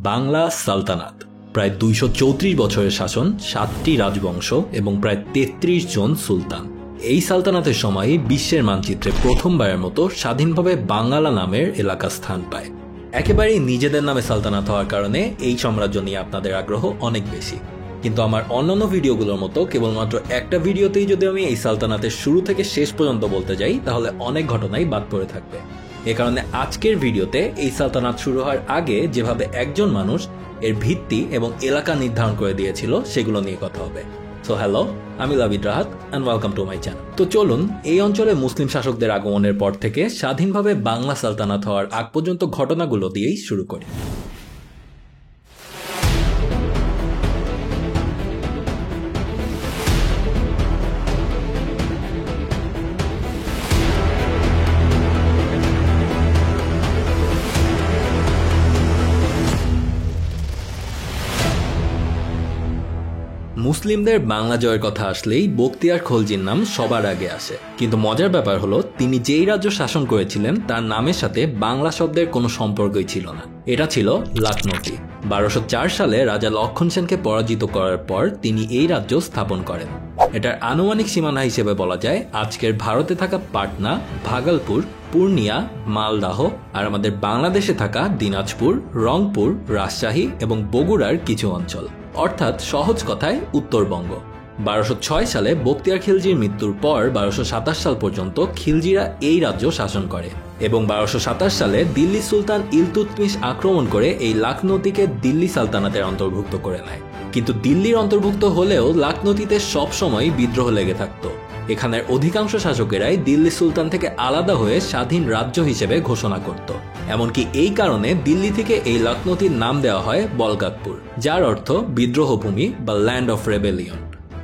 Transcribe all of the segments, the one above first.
বাংলা সালতানাত প্রায় 234 বছরের শাসন, 7টি রাজবংশ এবং প্রায় 33 জন সুলতান। এই সালতানাতের সময় বিশ্বের মানচিত্রে প্রথমবারের মতো স্বাধীনভাবে বাঙ্গালা নামের এলাকা স্থান পায়। একেবারেই নিজেদের নামে সালতানাত হওয়ার কারণে এই সাম্রাজ্য নিয়ে আপনাদের আগ্রহ অনেক বেশি। কিন্তু আমার অন্যান্য ভিডিওগুলোর মতো কেবলমাত্র একটা ভিডিওতেই যদি আমি এই সালতানাতের শুরু থেকে শেষ পর্যন্ত বলতে যাই, তাহলে অনেক ঘটনাই বাদ পড়ে থাকবে। এ কারণে আজকের ভিডিওতে এই সালতানাত শুরু হওয়ার আগে যেভাবে একজন মানুষ এর ভিত্তি এবং এলাকা নির্ধারণ করে দিয়েছিল সেগুলো নিয়ে কথা হবে। সো হ্যালো, আমি Labid Rahat and welcome to my channel. তো চলুন এই অঞ্চলে মুসলিম শাসকদের আগমনের পর থেকে স্বাধীনভাবে বাংলা সালতানাত হওয়ার আগ পর্যন্ত ঘটনাগুলো দিয়েই শুরু করি। মুসলিমদের বাংলা জয়ের কথা আসলেই বখতিয়ার খলজির নাম সবার আগে আসে। কিন্তু মজার ব্যাপার হলো, তিনি যেই রাজ্য শাসন করেছিলেন তার নামের সাথে বাংলা শব্দের কোনো সম্পর্কই ছিল না। এটা ছিল লাখনৌতি। 1204 সালে রাজা লক্ষণ সেনকে পরাজিত করার পর তিনি এই রাজ্য স্থাপন করেন। এটার আনুমানিক সীমানা হিসেবে বলা যায় আজকের ভারতে থাকা পাটনা, ভাগলপুর, পূর্ণিয়া, মালদাহ আর আমাদের বাংলাদেশে থাকা দিনাজপুর, রংপুর, রাজশাহী এবং বগুড়ার কিছু অঞ্চল, অর্থাৎ সহজ কথায় উত্তরবঙ্গ। 1206 সালে বখতিয়ার খিলজির মৃত্যুর পর 1227 সাল পর্যন্ত খিলজিরা এই রাজ্য শাসন করে এবং 1227 সালে দিল্লি সুলতান ইলতুৎমিশ আক্রমণ করে এই লাখনৌতিকে দিল্লি সালতানাতের অন্তর্ভুক্ত করে নেয়। কিন্তু দিল্লির অন্তর্ভুক্ত হলেও লাখনৌতিতে সবসময় বিদ্রোহ লেগে থাকত। এখানের অধিকাংশ শাসকেরাই দিল্লি সুলতান থেকে আলাদা হয়ে স্বাধীন রাজ্য হিসেবে ঘোষণা করত। এমনকি এই কারণে দিল্লি থেকে এই লাখনৌতির নাম দেওয়া হয় বলগাতপুর, যার অর্থ বিদ্রোহ ভূমি বা ল্যান্ড অফ রেবেলিয়ন।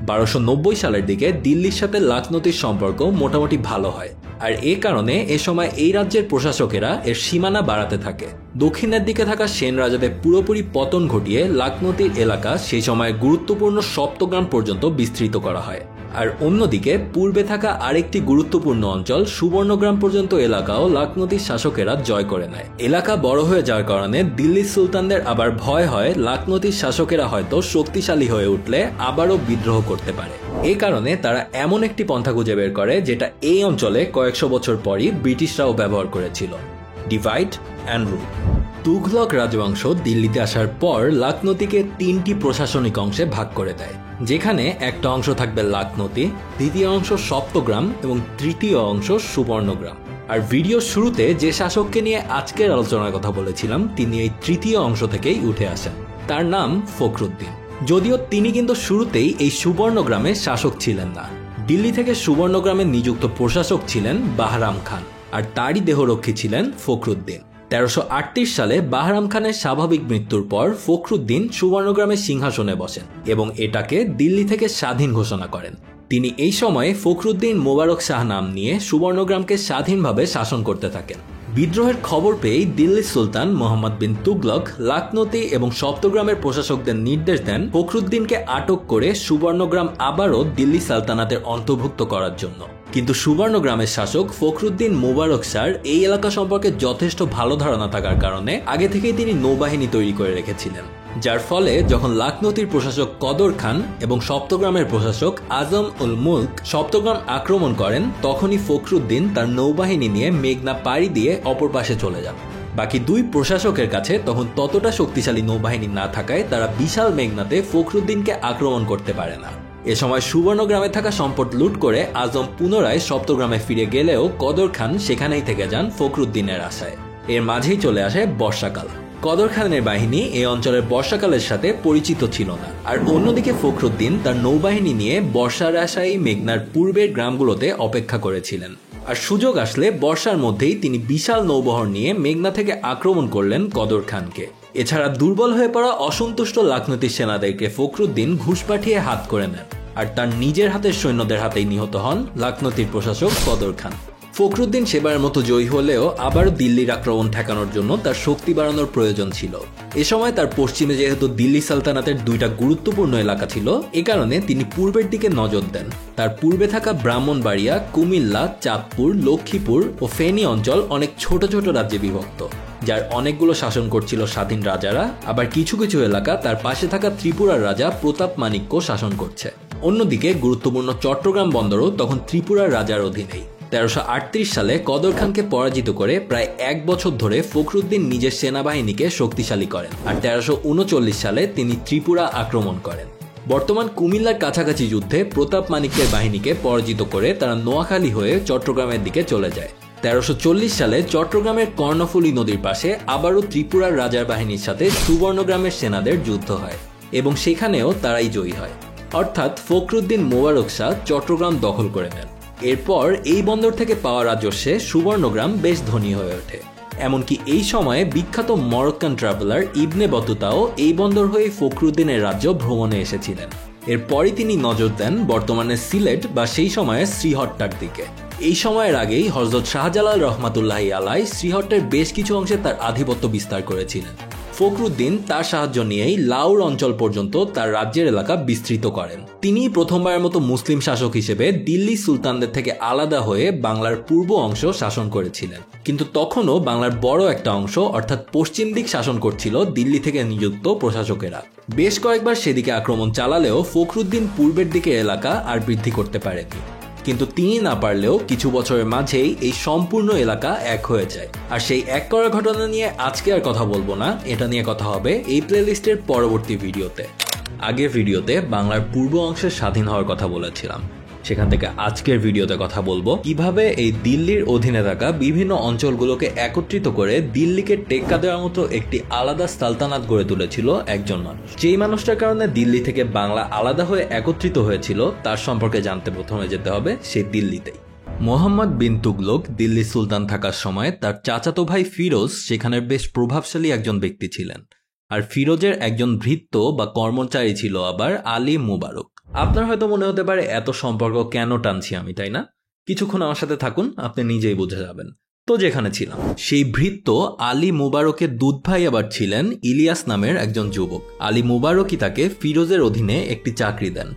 1290 সালের দিকে দিল্লির সাথে লাখনৌতির সম্পর্ক মোটামুটি ভালো হয়, আর এ কারণে এ সময় এই রাজ্যের প্রশাসকেরা এর সীমানা বাড়াতে থাকে। দক্ষিণের দিকে থাকা সেন রাজাদের পুরোপুরি পতন ঘটিয়ে লাখনৌতির এলাকা সেই সময় গুরুত্বপূর্ণ সপ্তগ্রাম পর্যন্ত বিস্তৃত করা হয়। আর অন্যদিকে পূর্বে থাকা আরেকটি গুরুত্বপূর্ণ অঞ্চল সুবর্ণগ্রাম পর্যন্ত এলাকাও লাখনৌতির শাসকেরা জয় করে নেয়। এলাকা বড় হয়ে যাওয়ার কারণে দিল্লির সুলতানদের আবার ভয় হয় লাখনৌতির শাসকেরা হয়তো শক্তিশালী হয়ে উঠলে আবারও বিদ্রোহ করতে পারে। এই কারণে তারা এমন একটি পন্থা খুঁজে বের করে যেটা এই অঞ্চলে কয়েকশো বছর পরই ব্রিটিশরাও ব্যবহার করেছিল: ডিভাইড অ্যান্ড রুল। তুঘলক রাজবংশ দিল্লিতে আসার পর লাখনৌতিকে 3টি প্রশাসনিক অংশে ভাগ করে দেয়, যেখানে একটা অংশ থাকবে লাখনৌতি, দ্বিতীয় অংশ সপ্তগ্রাম এবং তৃতীয় অংশ সুবর্ণগ্রাম। আর ভিডিওর শুরুতে যে শাসককে নিয়ে আজকের আলোচনার কথা বলেছিলাম, তিনি এই তৃতীয় অংশ থেকেই উঠে আসেন। তার নাম ফখরুদ্দিন। যদিও তিনি কিন্তু শুরুতেই এই সুবর্ণগ্রামে শাসক ছিলেন না। দিল্লি থেকে সুবর্ণগ্রামে নিযুক্ত প্রশাসক ছিলেন বাহরাম খান, আর তারই দেহরক্ষী ছিলেন ফখরুদ্দিন। 1338 সালে বাহরাম খানের স্বাভাবিক মৃত্যুর পর ফখরুদ্দিন সুবর্ণগ্রামের সিংহাসনে বসেন এবং এটাকে দিল্লি থেকে স্বাধীন ঘোষণা করেন। তিনি এই সময়ে ফখরুদ্দিন মোবারক শাহ নাম নিয়ে সুবর্ণগ্রামকে স্বাধীনভাবে শাসন করতে থাকেন। বিদ্রোহের খবর পেয়েই দিল্লির সুলতান মোহাম্মদ বিন তুগলক লাখনৌতি এবং সপ্তগ্রামের প্রশাসকদের নির্দেশ দেন ফখরুদ্দিনকে আটক করে সুবর্ণগ্রাম আবারও দিল্লি সালতানাতের অন্তর্ভুক্ত করার জন্য। কিন্তু সুবর্ণগ্রামের শাসক ফখরুদ্দিন মোবারক শাহর এই এলাকা সম্পর্কে যথেষ্ট ভালো ধারণা থাকার কারণে আগে থেকেই তিনি নৌবাহিনী তৈরি করে রেখেছিলেন, যার ফলে যখন লাখনৌতির প্রশাসক কদর খান এবং সপ্তগ্রামের প্রশাসক আজম উল মুলক সপ্তগ্রাম আক্রমণ করেন, তখনই ফখরুদ্দিন তার নৌবাহিনী নিয়ে মেঘনা পাড়ি দিয়ে অপর পাশে চলে যান। বাকি দুই প্রশাসকের কাছে তখন ততটা শক্তিশালী নৌবাহিনী না থাকায় তারা বিশাল মেঘনাতে ফখরুদ্দিনকে আক্রমণ করতে পারে না। এ সময় সুবর্ণগ্রামে থাকা সম্পদ লুট করে আজম পুনরায় সপ্তগ্রামে ফিরে গেলেও কদর খান সেখানেই থেকে যান ফখরুদ্দিনের আশায়। এর মাঝেই চলে আসে বর্ষাকাল। কদর খানের বাহিনী এই অঞ্চলের বর্ষাকালের সাথে পরিচিত ছিল না, আর অন্যদিকে ফখরুদ্দিন তার নৌবাহিনী নিয়ে বর্ষার আশায় মেঘনার পূর্বের গ্রামগুলোতে অপেক্ষা করেছিলেন। আর সুযোগ আসলে বর্ষার মধ্যেই তিনি বিশাল নৌবহর নিয়ে মেঘনা থেকে আক্রমণ করলেন কদর খানকে। এছাড়া দুর্বল হয়ে পড়া অসন্তুষ্ট লাখনৌতির সেনাদেরকে ফখরুদ্দিন ঘুষ পাঠিয়ে হাত করে নেন, আর তার নিজের হাতের সৈন্যদের হাতেই নিহত হন লাখনৌতির প্রশাসক কদর খান। ফখরুদ্দিন সেবার মতো জয়ী হলেও আবারও দিল্লির আক্রমণ ঠেকানোর জন্য তার শক্তি বাড়ানোর প্রয়োজন ছিল। এ সময় তার পশ্চিমে যেহেতু দিল্লি সালতানাতের 2টা গুরুত্বপূর্ণ এলাকা ছিল, এ কারণে তিনি পূর্বের দিকে নজর দেন। তার পূর্বে থাকা ব্রাহ্মণবাড়িয়া, কুমিল্লা, চাঁদপুর, লক্ষ্মীপুর ও ফেনী অঞ্চল অনেক ছোট ছোট রাজ্যে বিভক্ত। যার অনেকগুলো শাসন করছিল স্বাধীন রাজারা, আবার কিছু কিছু এলাকা তার পাশে থাকা ত্রিপুরার রাজা প্রতাপ মানিক্য শাসন করছে। অন্যদিকে গুরুত্বপূর্ণ চট্টগ্রাম বন্দরও তখন ত্রিপুরার রাজার অধীনেই। 1338 সালে কদর খানকে পরাজিত করে প্রায় 1 বছর ধরে ফখরুদ্দিন নিজের সেনাবাহিনীকে শক্তিশালী করেন, আর 1339 সালে তিনি ত্রিপুরা আক্রমণ করেন। বর্তমান কুমিল্লার কাছাকাছি যুদ্ধে প্রতাপ মানিক্যের বাহিনীকে পরাজিত করে তারা নোয়াখালী হয়ে চট্টগ্রামের দিকে চলে যায়। 1340 সালে চট্টগ্রামের কর্ণফুলী নদীর পাশে আবারও ত্রিপুরার রাজার বাহিনীর সাথে সুবর্ণগ্রামের সেনাদের যুদ্ধ হয় এবং সেখানেও তারাই জয়ী হয়, অর্থাৎ ফখরুদ্দিন মোবারক শাহ চট্টগ্রাম দখল করে নেন। এরপর এই বন্দর থেকে পাওয়া রাজস্বে সুবর্ণগ্রাম বেশ ধনী হয়ে ওঠে। এমনকি এই সময়ে বিখ্যাত মরক্কান ট্রাভেলার ইবনে বতুতাও এই বন্দর হয়ে ফখরুদ্দিনের রাজ্য ভ্রমণে এসেছিলেন। এরপরই তিনি নজর দেন বর্তমানে সিলেট বা সেই সময়ের শ্রীহট্টার দিকে। এই সময়ের আগেই হযরত শাহজালাল রহমাতুল্লাহি আলাইহি শ্রীহট্টের বেশ কিছু অংশে তার আধিপত্য বিস্তার করেছিলেন। ফখরুদ্দিন তার সাহায্য নিয়েই লাউর অঞ্চল পর্যন্ত তার রাজ্যের এলাকা বিস্তৃত করেন। তিনি প্রথমবারের মতো মুসলিম শাসক হিসেবে দিল্লি সুলতানদের থেকে আলাদা হয়ে বাংলার পূর্ব অংশ শাসন করেছিলেন, কিন্তু তখনও বাংলার বড় একটা অংশ অর্থাৎ পশ্চিম দিক শাসন করছিল দিল্লি থেকে নিযুক্ত প্রশাসকেরা। বেশ কয়েকবার সেদিকে আক্রমণ চালালেও ফখরুদ্দিন পূর্বের দিকে এলাকা আর বৃদ্ধি করতে পারেনি, কিন্তু তিনি না পারলেও কিছু বছরের মাঝেই এই সম্পূর্ণ এলাকা এক হয়ে যায়। আর সেই এক করার ঘটনা নিয়ে আজকে আর কথা বলবো না, এটা নিয়ে কথা হবে এই প্লেলিস্টের পরবর্তী ভিডিওতে। আগের ভিডিওতে বাংলার পূর্ব অংশের স্বাধীন হওয়ার কথা বলেছিলাম, সেখান থেকে আজকের ভিডিওতে কথা বলবো কিভাবে এই দিল্লির অধীনে থাকা বিভিন্ন অঞ্চলগুলোকে একত্রিত করে দিল্লিকে টেক্কা দেওয়ার মতো একটি আলাদা সালতানাত গড়ে তুলেছিল একজন মানুষ। যেই মানুষটার কারণে দিল্লি থেকে বাংলা আলাদা হয়ে একত্রিত হয়েছিল তার সম্পর্কে জানতে প্রথমে যেতে হবে সেই দিল্লিতেই। মোহাম্মদ বিন তুগলক দিল্লি সুলতান থাকার সময় তার চাচাতো ভাই ফিরোজ সেখানের বেশ প্রভাবশালী একজন ব্যক্তি ছিলেন, আর ফিরোজের একজন ভৃত্য বা কর্মচারী ছিল আবার আলী মুবারক। আপনার হয়তো মনে হতে পারে এত সম্পর্ক কেন টানছি আমি, তাই না? কিছুক্ষণ আমার সাথে থাকুন, আপনি নিজেই বুঝে যাবেন। তো যেখানে ছিলাম, সেই ভৃত্য আলী মুবারকের দুধ ভাই আবার ছিলেন ইলিয়াস নামের একজন যুবক। আলী মুবারকই তাকে ফিরোজের অধীনে একটি চাকরি দেন।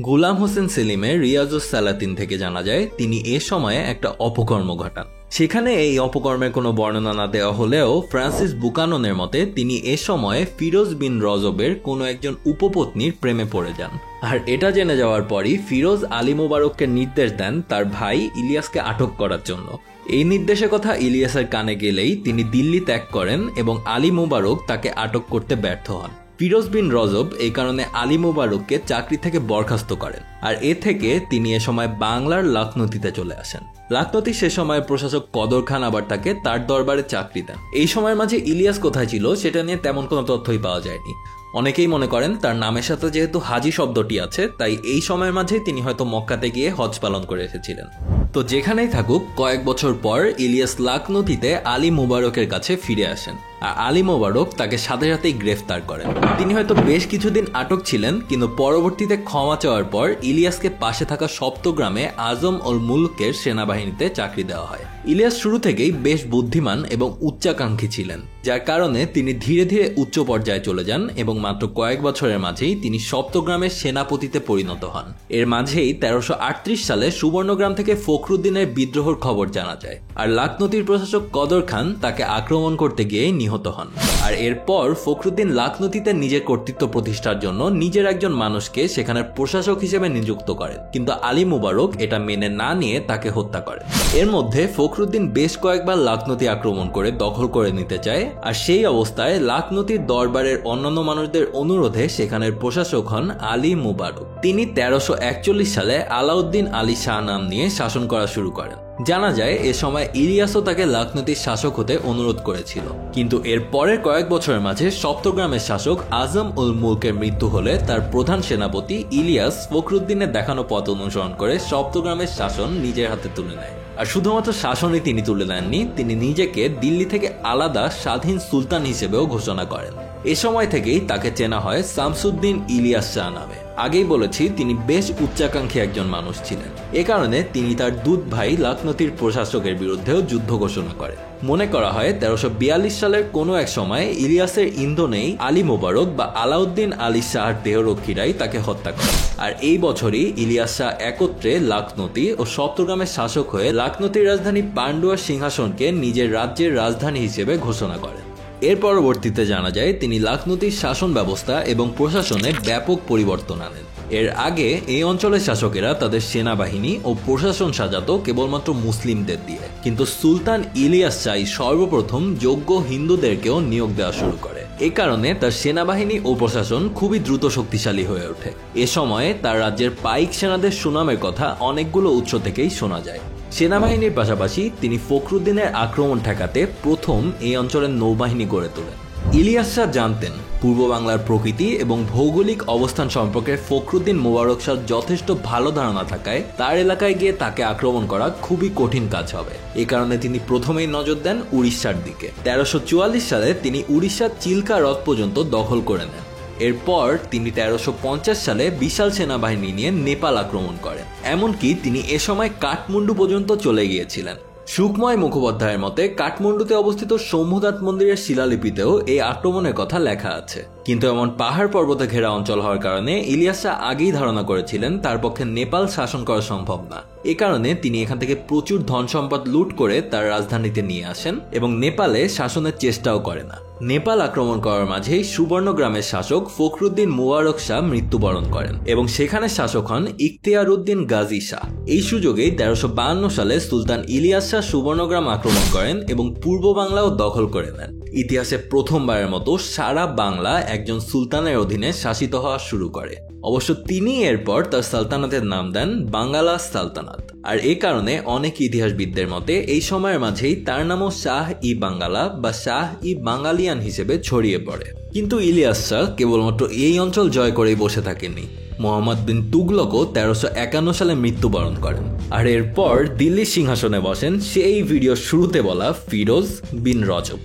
গোলাম হোসেন সেলিমের রিয়াজুস সালাতিন থেকে জানা যায় তিনি এ সময়ে একটা অপকর্ম ঘটান। সেখানে এই অপকর্মের কোনো বর্ণনা না দেওয়া হলেও ফ্রান্সিস বুকাননের মতে তিনি এ সময়ে ফিরোজ বিন রজবের কোনো একজন উপপত্নীর প্রেমে পড়ে যান। আর এটা জেনে যাওয়ার পরই ফিরোজ আলী মুবারককে নির্দেশ দেন তার ভাই ইলিয়াসকে আটক করার জন্য। এই নির্দেশের কথা ইলিয়াসের কানে গেলেই তিনি দিল্লি ত্যাগ করেন এবং আলী মুবারক তাকে আটক করতে ব্যর্থ হন। ফিরোজ বিন রজব এই কারণে আলী মুবারককে চাকরি থেকে বরখাস্ত করেন, আর এ থেকে তিনি এ সময় বাংলার লখনৌতিতে চলে আসেন। লখনৌতি সে সময়ের প্রশাসক কদর খান আবার তাকে তার দরবারে চাকরি দেন। এই সময়ের মাঝে ইলিয়াস কোথায় ছিল সেটা নিয়ে তেমন কোনো তথ্যই পাওয়া যায়নি। অনেকেই মনে করেন তার নামের সাথে যেহেতু হাজি শব্দটি আছে তাই এই সময়ের মাঝে তিনি হয়তো মক্কাতে গিয়ে হজ পালন করে এসেছিলেন। তো যেখানেই থাকুক, কয়েক বছর পর ইলিয়াস লখনৌতিতে আলী মুবারকের কাছে ফিরে আসেন, আর আলী মুবারক তাকে সাথে সাথেই গ্রেফতার করেন। তিনি হয়তো বেশ কিছুদিন আটক ছিলেন, কিন্তু পরবর্তীতে ক্ষমা চাওয়ার পর ইলিয়াসকে পাশে থাকা সপ্তগ্রামে আজম উল মুলকের সেনাবাহিনীতে চাকরি দেওয়া হয়। ইলিয়াস শুরু থেকেই বেশ বুদ্ধিমান এবং উচ্চাকাঙ্ক্ষী ছিলেন, যার কারণে তিনি ধীরে ধীরে উচ্চ পর্যায়ে চলে যান এবং মাত্র কয়েক বছরের মাঝেই তিনি সপ্তগ্রামের সেনাপতিতে পরিণত হন। এর মাঝেই 1338 সালে সুবর্ণগ্রাম থেকে ফখরুদ্দিনের বিদ্রোহের খবর জানা যায়, আর লখনৌতির প্রশাসক কদর খান তাকে আক্রমণ করতে গিয়ে নিহত হন। আর এরপর ফখরুদ্দিন লখনৌতিতে নিজের কর্তৃত্ব প্রতিষ্ঠার জন্য নিজের একজন মানুষকে সেখানের প্রশাসক হিসেবে নিযুক্ত করেন, কিন্তু আলী মুবারক এটা মেনে না নিয়ে তাকে হত্যা করেন। এর মধ্যে ফখরুদ্দিন বেশ কয়েকবার লখনৌতি আক্রমণ করে দখল করে নিতে চায়, আর সেই অবস্থায় লখনৌতির দরবারের অন্যান্য মানুষদের অনুরোধে সেখানের প্রশাসক হন আলী মুবারক। তিনি 1341 সালে আলাউদ্দিন আলী শাহ নাম নিয়ে শাসন করা শুরু করেন। জানা যায় এ সময় ইলিয়াসও তাকে লখনৌতির শাসক হতে অনুরোধ করেছিল, কিন্তু এর পরের কয়েক বছরের মাঝে সপ্তগ্রামের শাসক আজম উল মুলকের মৃত্যু হলে তার প্রধান সেনাপতি ইলিয়াস ফখরুদ্দিনের দেখানো পথ অনুসরণ করে সপ্তগ্রামের শাসন নিজের হাতে তুলে নেয়। আর শুধুমাত্র শাসনই তিনি তুলে নেননি, তিনি নিজেকে দিল্লি থেকে আলাদা স্বাধীন সুলতান হিসেবেও ঘোষণা করেন। এ সময় থেকেই তাকে চেনা হয় শামসুদ্দিন ইলিয়াস শাহ নামে। আগেই বলেছি তিনি বেশ উচ্চাকাঙ্ক্ষী একজন মানুষ ছিলেন। এ কারণে তিনি তার দুধ ভাই লাখনতির প্রশাসকের বিরুদ্ধেও যুদ্ধ ঘোষণা করেন। মনে করা হয় 1342 সালের কোনো এক সময় ইলিয়াসের ইন্ধনেই আলী মোবারক বা আলাউদ্দিন আলী শাহর দেহরক্ষীরাই তাকে হত্যা করে। আর এই বছরই ইলিয়াস শাহ একত্রে লাখনতি ও চট্টগ্রামের শাসক হয়ে লাখনতির রাজধানী পান্ডুয়ার সিংহাসনকে নিজের রাজ্যের রাজধানী হিসেবে ঘোষণা করেন। এর পরবর্তীতে জানা যায় তিনি লাখনতির শাসন ব্যবস্থা এবং প্রশাসনে ব্যাপক পরিবর্তন আনেন। এর আগে এই অঞ্চলের শাসকেরা তাদের সেনাবাহিনী ও প্রশাসন সাজাতো কেবলমাত্র মুসলিমদের দিয়ে, কিন্তু সুলতান ইলিয়াস শাহ সর্বপ্রথম যোগ্য হিন্দুদেরকেও নিয়োগ দেওয়া শুরু করে। এ কারণে তার সেনাবাহিনী ও প্রশাসন খুবই দ্রুত শক্তিশালী হয়ে ওঠে। এ সময়ে তার রাজ্যের পাইক সেনাদের সুনামের কথা অনেকগুলো উৎস থেকেই শোনা যায়। সেনাবাহিনীর পাশাপাশি তিনি ফখরুদ্দিনের আক্রমণ ঠেকাতে প্রথম এই অঞ্চলের নৌবাহিনী গড়ে তোলেন। ইলিয়াস শাহ জানতেন পূর্ব বাংলার প্রকৃতি এবং ভৌগোলিক অবস্থান সম্পর্কে ফখরুদ্দিন মোবারক শাহ যথেষ্ট ভালো ধারণা থাকায় তার এলাকায় গিয়ে তাকে আক্রমণ করা খুবই কঠিন কাজ হবে। এ কারণে তিনি প্রথমেই নজর দেন উড়িষ্যার দিকে। 1344 সালে তিনি উড়িষ্যার চিল্কা হ্রদ পর্যন্ত দখল করে নেন। এরপর তিনি 1350 সালে বিশাল সেনাবাহিনী নিয়ে নেপাল আক্রমণ করেন। এমনকি তিনি এ সময় কাঠমান্ডু পর্যন্ত চলে গিয়েছিলেন। সুখময় মুখোপাধ্যায়ের মতে কাঠমান্ডুতে অবস্থিত সৌম্যনাথ মন্দিরের শিলালিপিতেও এই আক্রমণের কথা লেখা আছে। কিন্তু এমন পাহাড় পর্বতে ঘেরা অঞ্চল হওয়ার কারণে ইলিয়াস শাহ আগেই ধারণা করেছিলেন তার পক্ষে নেপাল শাসন করা সম্ভব না। এ কারণে তিনি এখান থেকে প্রচুর ধন সম্পদ লুট করে তার রাজধানীতে নিয়ে আসেন এবং নেপালে শাসনের চেষ্টাও করে না। নেপাল আক্রমণ করার মাঝেই সুবর্ণগ্রামের শাসক ফখরুদ্দিন মোবারক শাহ মৃত্যুবরণ করেন এবং সেখানে শাসক হন ইখতিয়ারউদ্দিন গাজী শাহ। এই সুযোগেই 1352 সালে সুলতান ইলিয়াস শাহ সুবর্ণগ্রাম আক্রমণ করেন এবং পূর্ব বাংলাও দখল করে নেন। ইতিহাসে প্রথমবারের মতো সারা বাংলা একজন সুলতানের অধীনে শাসিত হওয়া শুরু করে। অবশ্য তিনি এরপর তার সালতানাতের নাম দেন বাঙ্গালা সালতানাত। আর এ কারণে অনেক ইতিহাসবিদদের মতে এই সময়ের মাঝেই তার নামও শাহ ই বাঙ্গালা বা শাহ ই বাঙ্গালিয়ান হিসেবে ছড়িয়ে পড়ে। কিন্তু ইলিয়াস শাহ কেবলমাত্র এই অঞ্চল জয় করেই বসে থাকেননি। মোহাম্মদ বিন তুগলকও 1351 সালে মৃত্যুবরণ করেন। আর এরপর দিল্লির সিংহাসনে বসেন সেই ভিডিওর শুরুতে বলা ফিরোজ বিন রজব।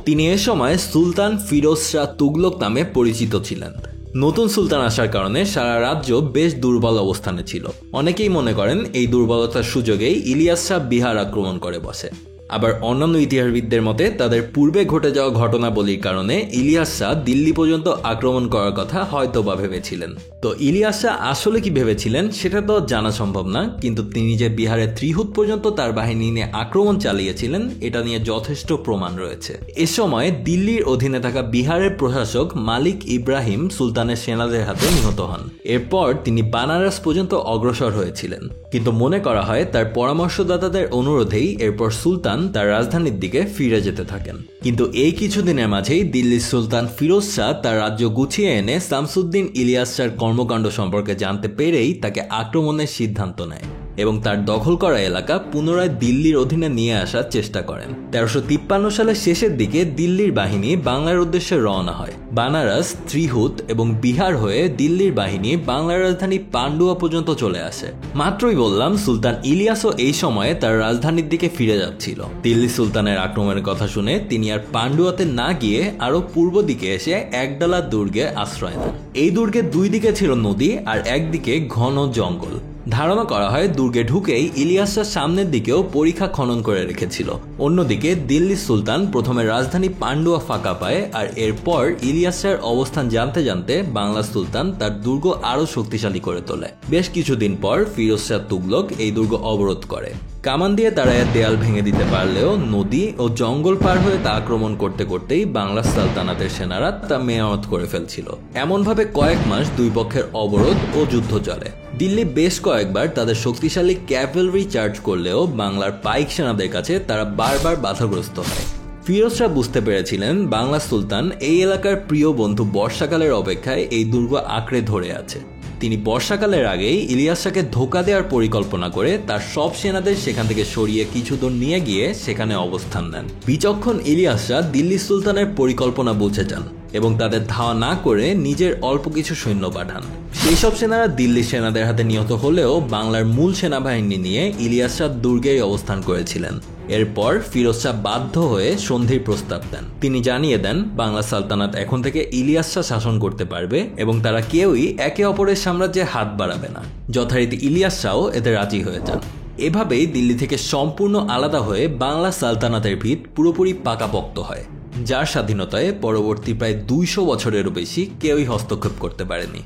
তিনি এ সময় সুলতান ফিরোজ শাহ তুগলক নামে পরিচিত ছিলেন। নতুন সুলতান আসার কারণে সারা রাজ্য বেশ দুর্বল অবস্থানে ছিল। অনেকেই মনে করেন এই দুর্বলতার সুযোগেই ইলিয়াস শাহ বিহার আক্রমণ করে বসে। আবার অন্যান্য ইতিহাসবিদদের মতে তাদের পূর্বে ঘটে যাওয়া ঘটনাবলীর কারণে ইলিয়াস শাহ দিল্লি পর্যন্ত আক্রমণ করার কথা হয়তো বা ভেবেছিলেন। তো ইলিয়াস শাহ আসলে কি ভেবেছিলেন সেটা তো জানা সম্ভব না, কিন্তু তিনি যে বিহারের ত্রিহুত পর্যন্ত তার বাহিনী নিয়ে আক্রমণ চালিয়েছিলেন এটা নিয়ে যথেষ্ট প্রমাণ রয়েছে। এ সময় দিল্লির অধীনে থাকা বিহারের প্রশাসক মালিক ইব্রাহিম সুলতানের সেনাদের হাতে নিহত হন। এরপর তিনি বানারস পর্যন্ত অগ্রসর হয়েছিলেন, কিন্তু মনে করা হয় তার পরামর্শদাতাদের অনুরোধেই এরপর সুলতান তার রাজধানীর দিকে ফিরে যেতে থাকেন। কিন্তু এই কিছুদিনের মাঝেই দিল্লির সুলতান ফিরোজ শাহ তার রাজ্য গুছিয়ে এনে শামসুদ্দিন ইলিয়াস শাহর কর্মকাণ্ড সম্পর্কে জানতে পেরেই তাকে আক্রমণের সিদ্ধান্ত নেয় এবং তার দখল করা এলাকা পুনরায় দিল্লির অধীনে নিয়ে আসার চেষ্টা করেন। 1353 সালের শেষের দিকে দিল্লির বাহিনী বাংলার উদ্দেশ্যে রওনা হয়। বানারস, ত্রিহুত এবং বিহার হয়ে দিল্লির বাহিনী বাংলার রাজধানী পান্ডুয়া পর্যন্ত চলে আসে। মাত্রই বললাম সুলতান ইলিয়াসও এই সময়ে তার রাজধানীর দিকে ফিরে যাচ্ছিল। দিল্লি সুলতানের আক্রমণের কথা শুনে তিনি আর পান্ডুয়াতে না গিয়ে আরো পূর্ব দিকে এসে একডালা দুর্গে আশ্রয় নেন। এই দুর্গের দুই দিকে ছিল নদী আর একদিকে ঘন জঙ্গল। ধারণা করা হয় দুর্গে ঢুকেই ইলিয়াস শাহ সামনের দিকেও পরিখা খনন করে রেখেছিল। অন্যদিকে দিল্লি সুলতান প্রথমে রাজধানী পান্ডুয়া ফাঁকা পায়, আর এরপর ইলিয়াস শাহর অবস্থান জানতে জানতে বাংলা সুলতান তার দুর্গ আরো শক্তিশালী করে তোলে। বেশ কিছুদিন পর ফিরোজ শাহ তুগলক এই দুর্গ অবরোধ করে। কামান দিয়ে তারা এর দেয়াল ভেঙে দিতে পারলেও নদী ও জঙ্গল পার হয়ে তা আক্রমণ করতে করতেই বাংলা সালতানাতের সেনারা তা মেরামত করে ফেলছিল। এমনভাবে কয়েক মাস দুই পক্ষের অবরোধ ও যুদ্ধ চলে। দিল্লি বেশ কয়েকবার তাদের শক্তিশালী ক্যাভেলরি চার্জ করলেও বাংলার পাইক সেনাদের কাছে তারা বারবার বাধাগ্রস্ত হয়। ফিরোজ শাহ বুঝতে পেরেছিলেন বাংলা সুলতান এই এলাকার প্রিয় বন্ধু বর্ষাকালের অপেক্ষায় এই দুর্গ আঁকড়ে ধরে আছে। তিনি বর্ষাকালের আগেই ইলিয়াস শাহকে ধোঁকা দেওয়ার পরিকল্পনা করে তার সব সেনাদের সেখান থেকে সরিয়ে কিছু দূর নিয়ে গিয়ে সেখানে অবস্থান নেন। বিচক্ষণ ইলিয়াস শাহ দিল্লি সুলতানের পরিকল্পনা বুঝে যান এবং তাদের ধাওয়া না করে নিজের অল্প কিছু সৈন্য পাঠান। সেই সব সেনারা দিল্লি সেনাদের হাতে নিহত হলেও বাংলার মূল সেনাবাহিনী নিয়ে ইলিয়াস শাহ দুর্গেই অবস্থান করেছিলেন। এরপর ফিরোজ শাহ বাধ্য হয়ে সন্ধির প্রস্তাব দেন। তিনি জানিয়ে দেন বাংলা সালতানাত এখন থেকে ইলিয়াস শাহ শাসন করতে পারবে এবং তারা কেউই একে অপরের সাম্রাজ্যে হাত বাড়াবে না। যথারীতি ইলিয়াস শাহও এতে রাজি হয়ে যান। এভাবেই দিল্লি থেকে সম্পূর্ণ আলাদা হয়ে বাংলা সালতানাতের ভিত পুরোপুরি পাকাপোক্ত হয়, যার স্বাধীনতায় পরবর্তী প্রায় 200 বছরেরও বেশি কেউই হস্তক্ষেপ করতে পারেনি।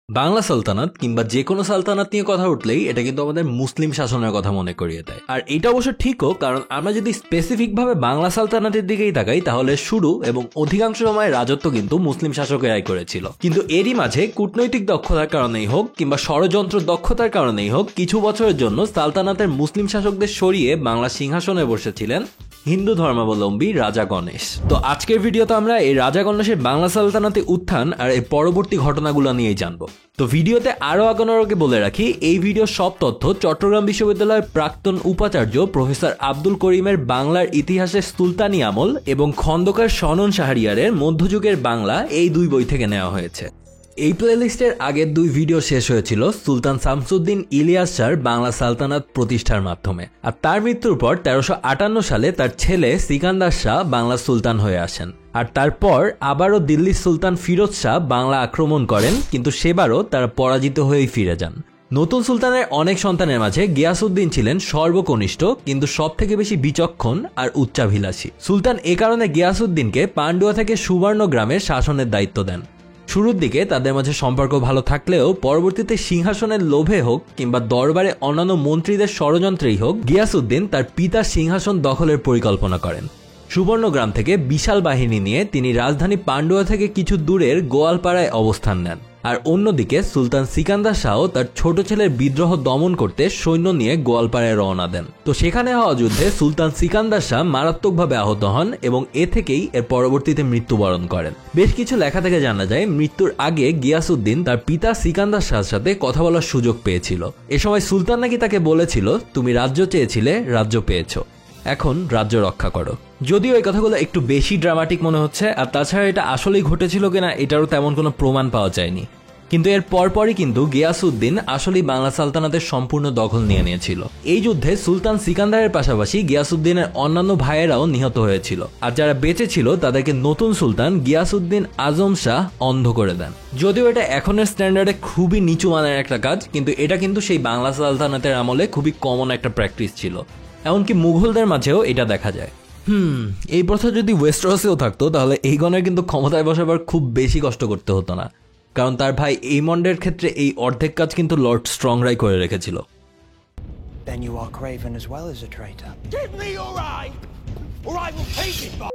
বাংলা সালতানাত কিংবা যে কোনো সালতানাত নিয়ে কথা উঠলেই এটা কিন্তু আমাদের মুসলিম শাসনের কথা মনে করিয়ে দেয়। আর এটা অবশ্য ঠিকও, কারণ আমরা যদি স্পেসিফিকভাবে বাংলা সালতানাতের দিকেই তাকাই তাহলে শুরু এবং অধিকাংশ সময় রাজত্ব কিন্তু মুসলিম শাসকেরাই করেছিল। কিন্তু এরই মাঝে কূটনৈতিক দক্ষতার কারণেই হোক কিংবা ষড়যন্ত্র দক্ষতার কারণেই হোক কিছু বছরের জন্য সালতানাতের মুসলিম শাসকদের সরিয়ে বাংলা সিংহাসনে বসেছিলেন হিন্দু ধর্মাবলম্বী রাজা গণেশ। তো আজকের ভিডিওতে আমরা এই রাজা গণেশের বাংলা সালতানাতে উত্থান আর এই পরবর্তী ঘটনাগুলো নিয়েই জানবো। তো ভিডিওতে আরো আগানোর আগে বলে রাখি, এই ভিডিওর সব তথ্য চট্টগ্রাম বিশ্ববিদ্যালয়ের প্রাক্তন উপাচার্য প্রফেসর আব্দুল করিমের বাংলার ইতিহাসের সুলতানি আমল এবং খন্দকার শনন শাহরিয়ারের মধ্যযুগের বাংলা এই 2 বই থেকে নেওয়া হয়েছে। এই প্লেলিস্টের আগের 2 ভিডিও শেষ হয়েছিল সুলতান শামসুদ্দিন ইলিয়াস শাহর বাংলা সালতানাত প্রতিষ্ঠার মাধ্যমে, আর তার মৃত্যুর পর 1358 সালে তার ছেলে সিকান্দার শাহ বাংলা সুলতান হয়ে আসেন। আর তারপর আবারও দিল্লির সুলতান ফিরোজ শাহ বাংলা আক্রমণ করেন, কিন্তু সেবারও তারা পরাজিত হয়েই ফিরে যান। নতুন সুলতানের অনেক সন্তানের মাঝে গিয়াসউদ্দিন ছিলেন সর্বকনিষ্ঠ, কিন্তু সব থেকে বেশি বিচক্ষণ আর উচ্চাভিলাষী। সুলতান এ কারণে গিয়াসউদ্দিনকে পান্ডুয়া থেকে সুবর্ণ গ্রামের শাসনের দায়িত্ব দেন। শুরুর দিকে তাদের মাঝে সম্পর্ক ভালো থাকলেও পরবর্তীতে সিংহাসনের লোভে হোক কিংবা দরবারে অন্যান্য মন্ত্রীদের ষড়যন্ত্রেই হোক, গিয়াসউদ্দিন তার পিতার সিংহাসন দখলের পরিকল্পনা করেন। সুবর্ণগ্রাম থেকে বিশাল বাহিনী নিয়ে তিনি রাজধানী পান্ডুয়া থেকে কিছু দূরের গোয়ালপাড়ায় অবস্থান নেন। আর অন্যদিকে সুলতান সিকান্দার শাহ তার ছোট ছেলের বিদ্রোহ দমন করতে সৈন্য নিয়ে গোয়ালপাড়ায় রওনা দেন। তো সেখানে হওয়া যুদ্ধে সুলতান সিকান্দার শাহ মারাত্মকভাবে আহত হন এবং এ থেকেই এর পরবর্তীতে মৃত্যুবরণ করেন। বেশ কিছু লেখা থেকে জানা যায় মৃত্যুর আগে গিয়াসউদ্দিন তার পিতা সিকান্দার শাহর সাথে কথা বলার সুযোগ পেয়েছিল। এ সময় সুলতান নাকি তাকে বলেছিল, তুমি রাজ্য চেয়েছিলে, রাজ্য পেয়েছো, এখন রাজ্য রক্ষা করো। যদিও এই কথাগুলো একটু বেশি ড্রামাটিক মনে হচ্ছে, আর তাছাড়া এটা আসলেই ঘটেছিল কিনা এটারও তেমন কোনো প্রমাণ পাওয়া যায়নি। কিন্তু এর পরপরই কিন্তু গিয়াসউদ্দিন আসলেই বাংলা সালতানাতের সম্পূর্ণ দখল নিয়ে নিয়েছিল। এই যুদ্ধে সুলতান সিকান্দারের পাশাপাশি গিয়াসউদ্দিনের অন্যান্য ভাইয়েরাও নিহত হয়েছিল, আর যারা বেঁচে ছিল তাদেরকে নতুন সুলতান গিয়াসউদ্দিন আজম শাহ অন্ধ করে দেন। যদিও এটা এখনের স্ট্যান্ডার্ডে খুবই নিচু মানের একটা কাজ, কিন্তু এটা কিন্তু সেই বাংলা সালতানাতের আমলে খুবই কমন একটা প্র্যাকটিস ছিল। এমনকি মুঘলদের মাঝেও এটা দেখা যায়। এই প্রথা যদি ওয়েস্টারসেও থাকতো তাহলে এই গণের কিন্তু ক্ষমতায় বসাবার খুব বেশি কষ্ট করতে হতো না, কারণ তার ভাই এইমন্ডের ক্ষেত্রে এই অর্ধেক কাজ কিন্তু লর্ড স্ট্রংরাই করে রেখেছিল। Then you are craven as well as a traitor. Give me your eye, or I will take it back.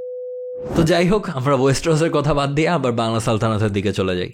তো যাই হোক, আমরা ওয়েস্টারসের কথা বাদ দিয়ে আবার বাংলা সালতানাতের দিকে চলে যাই।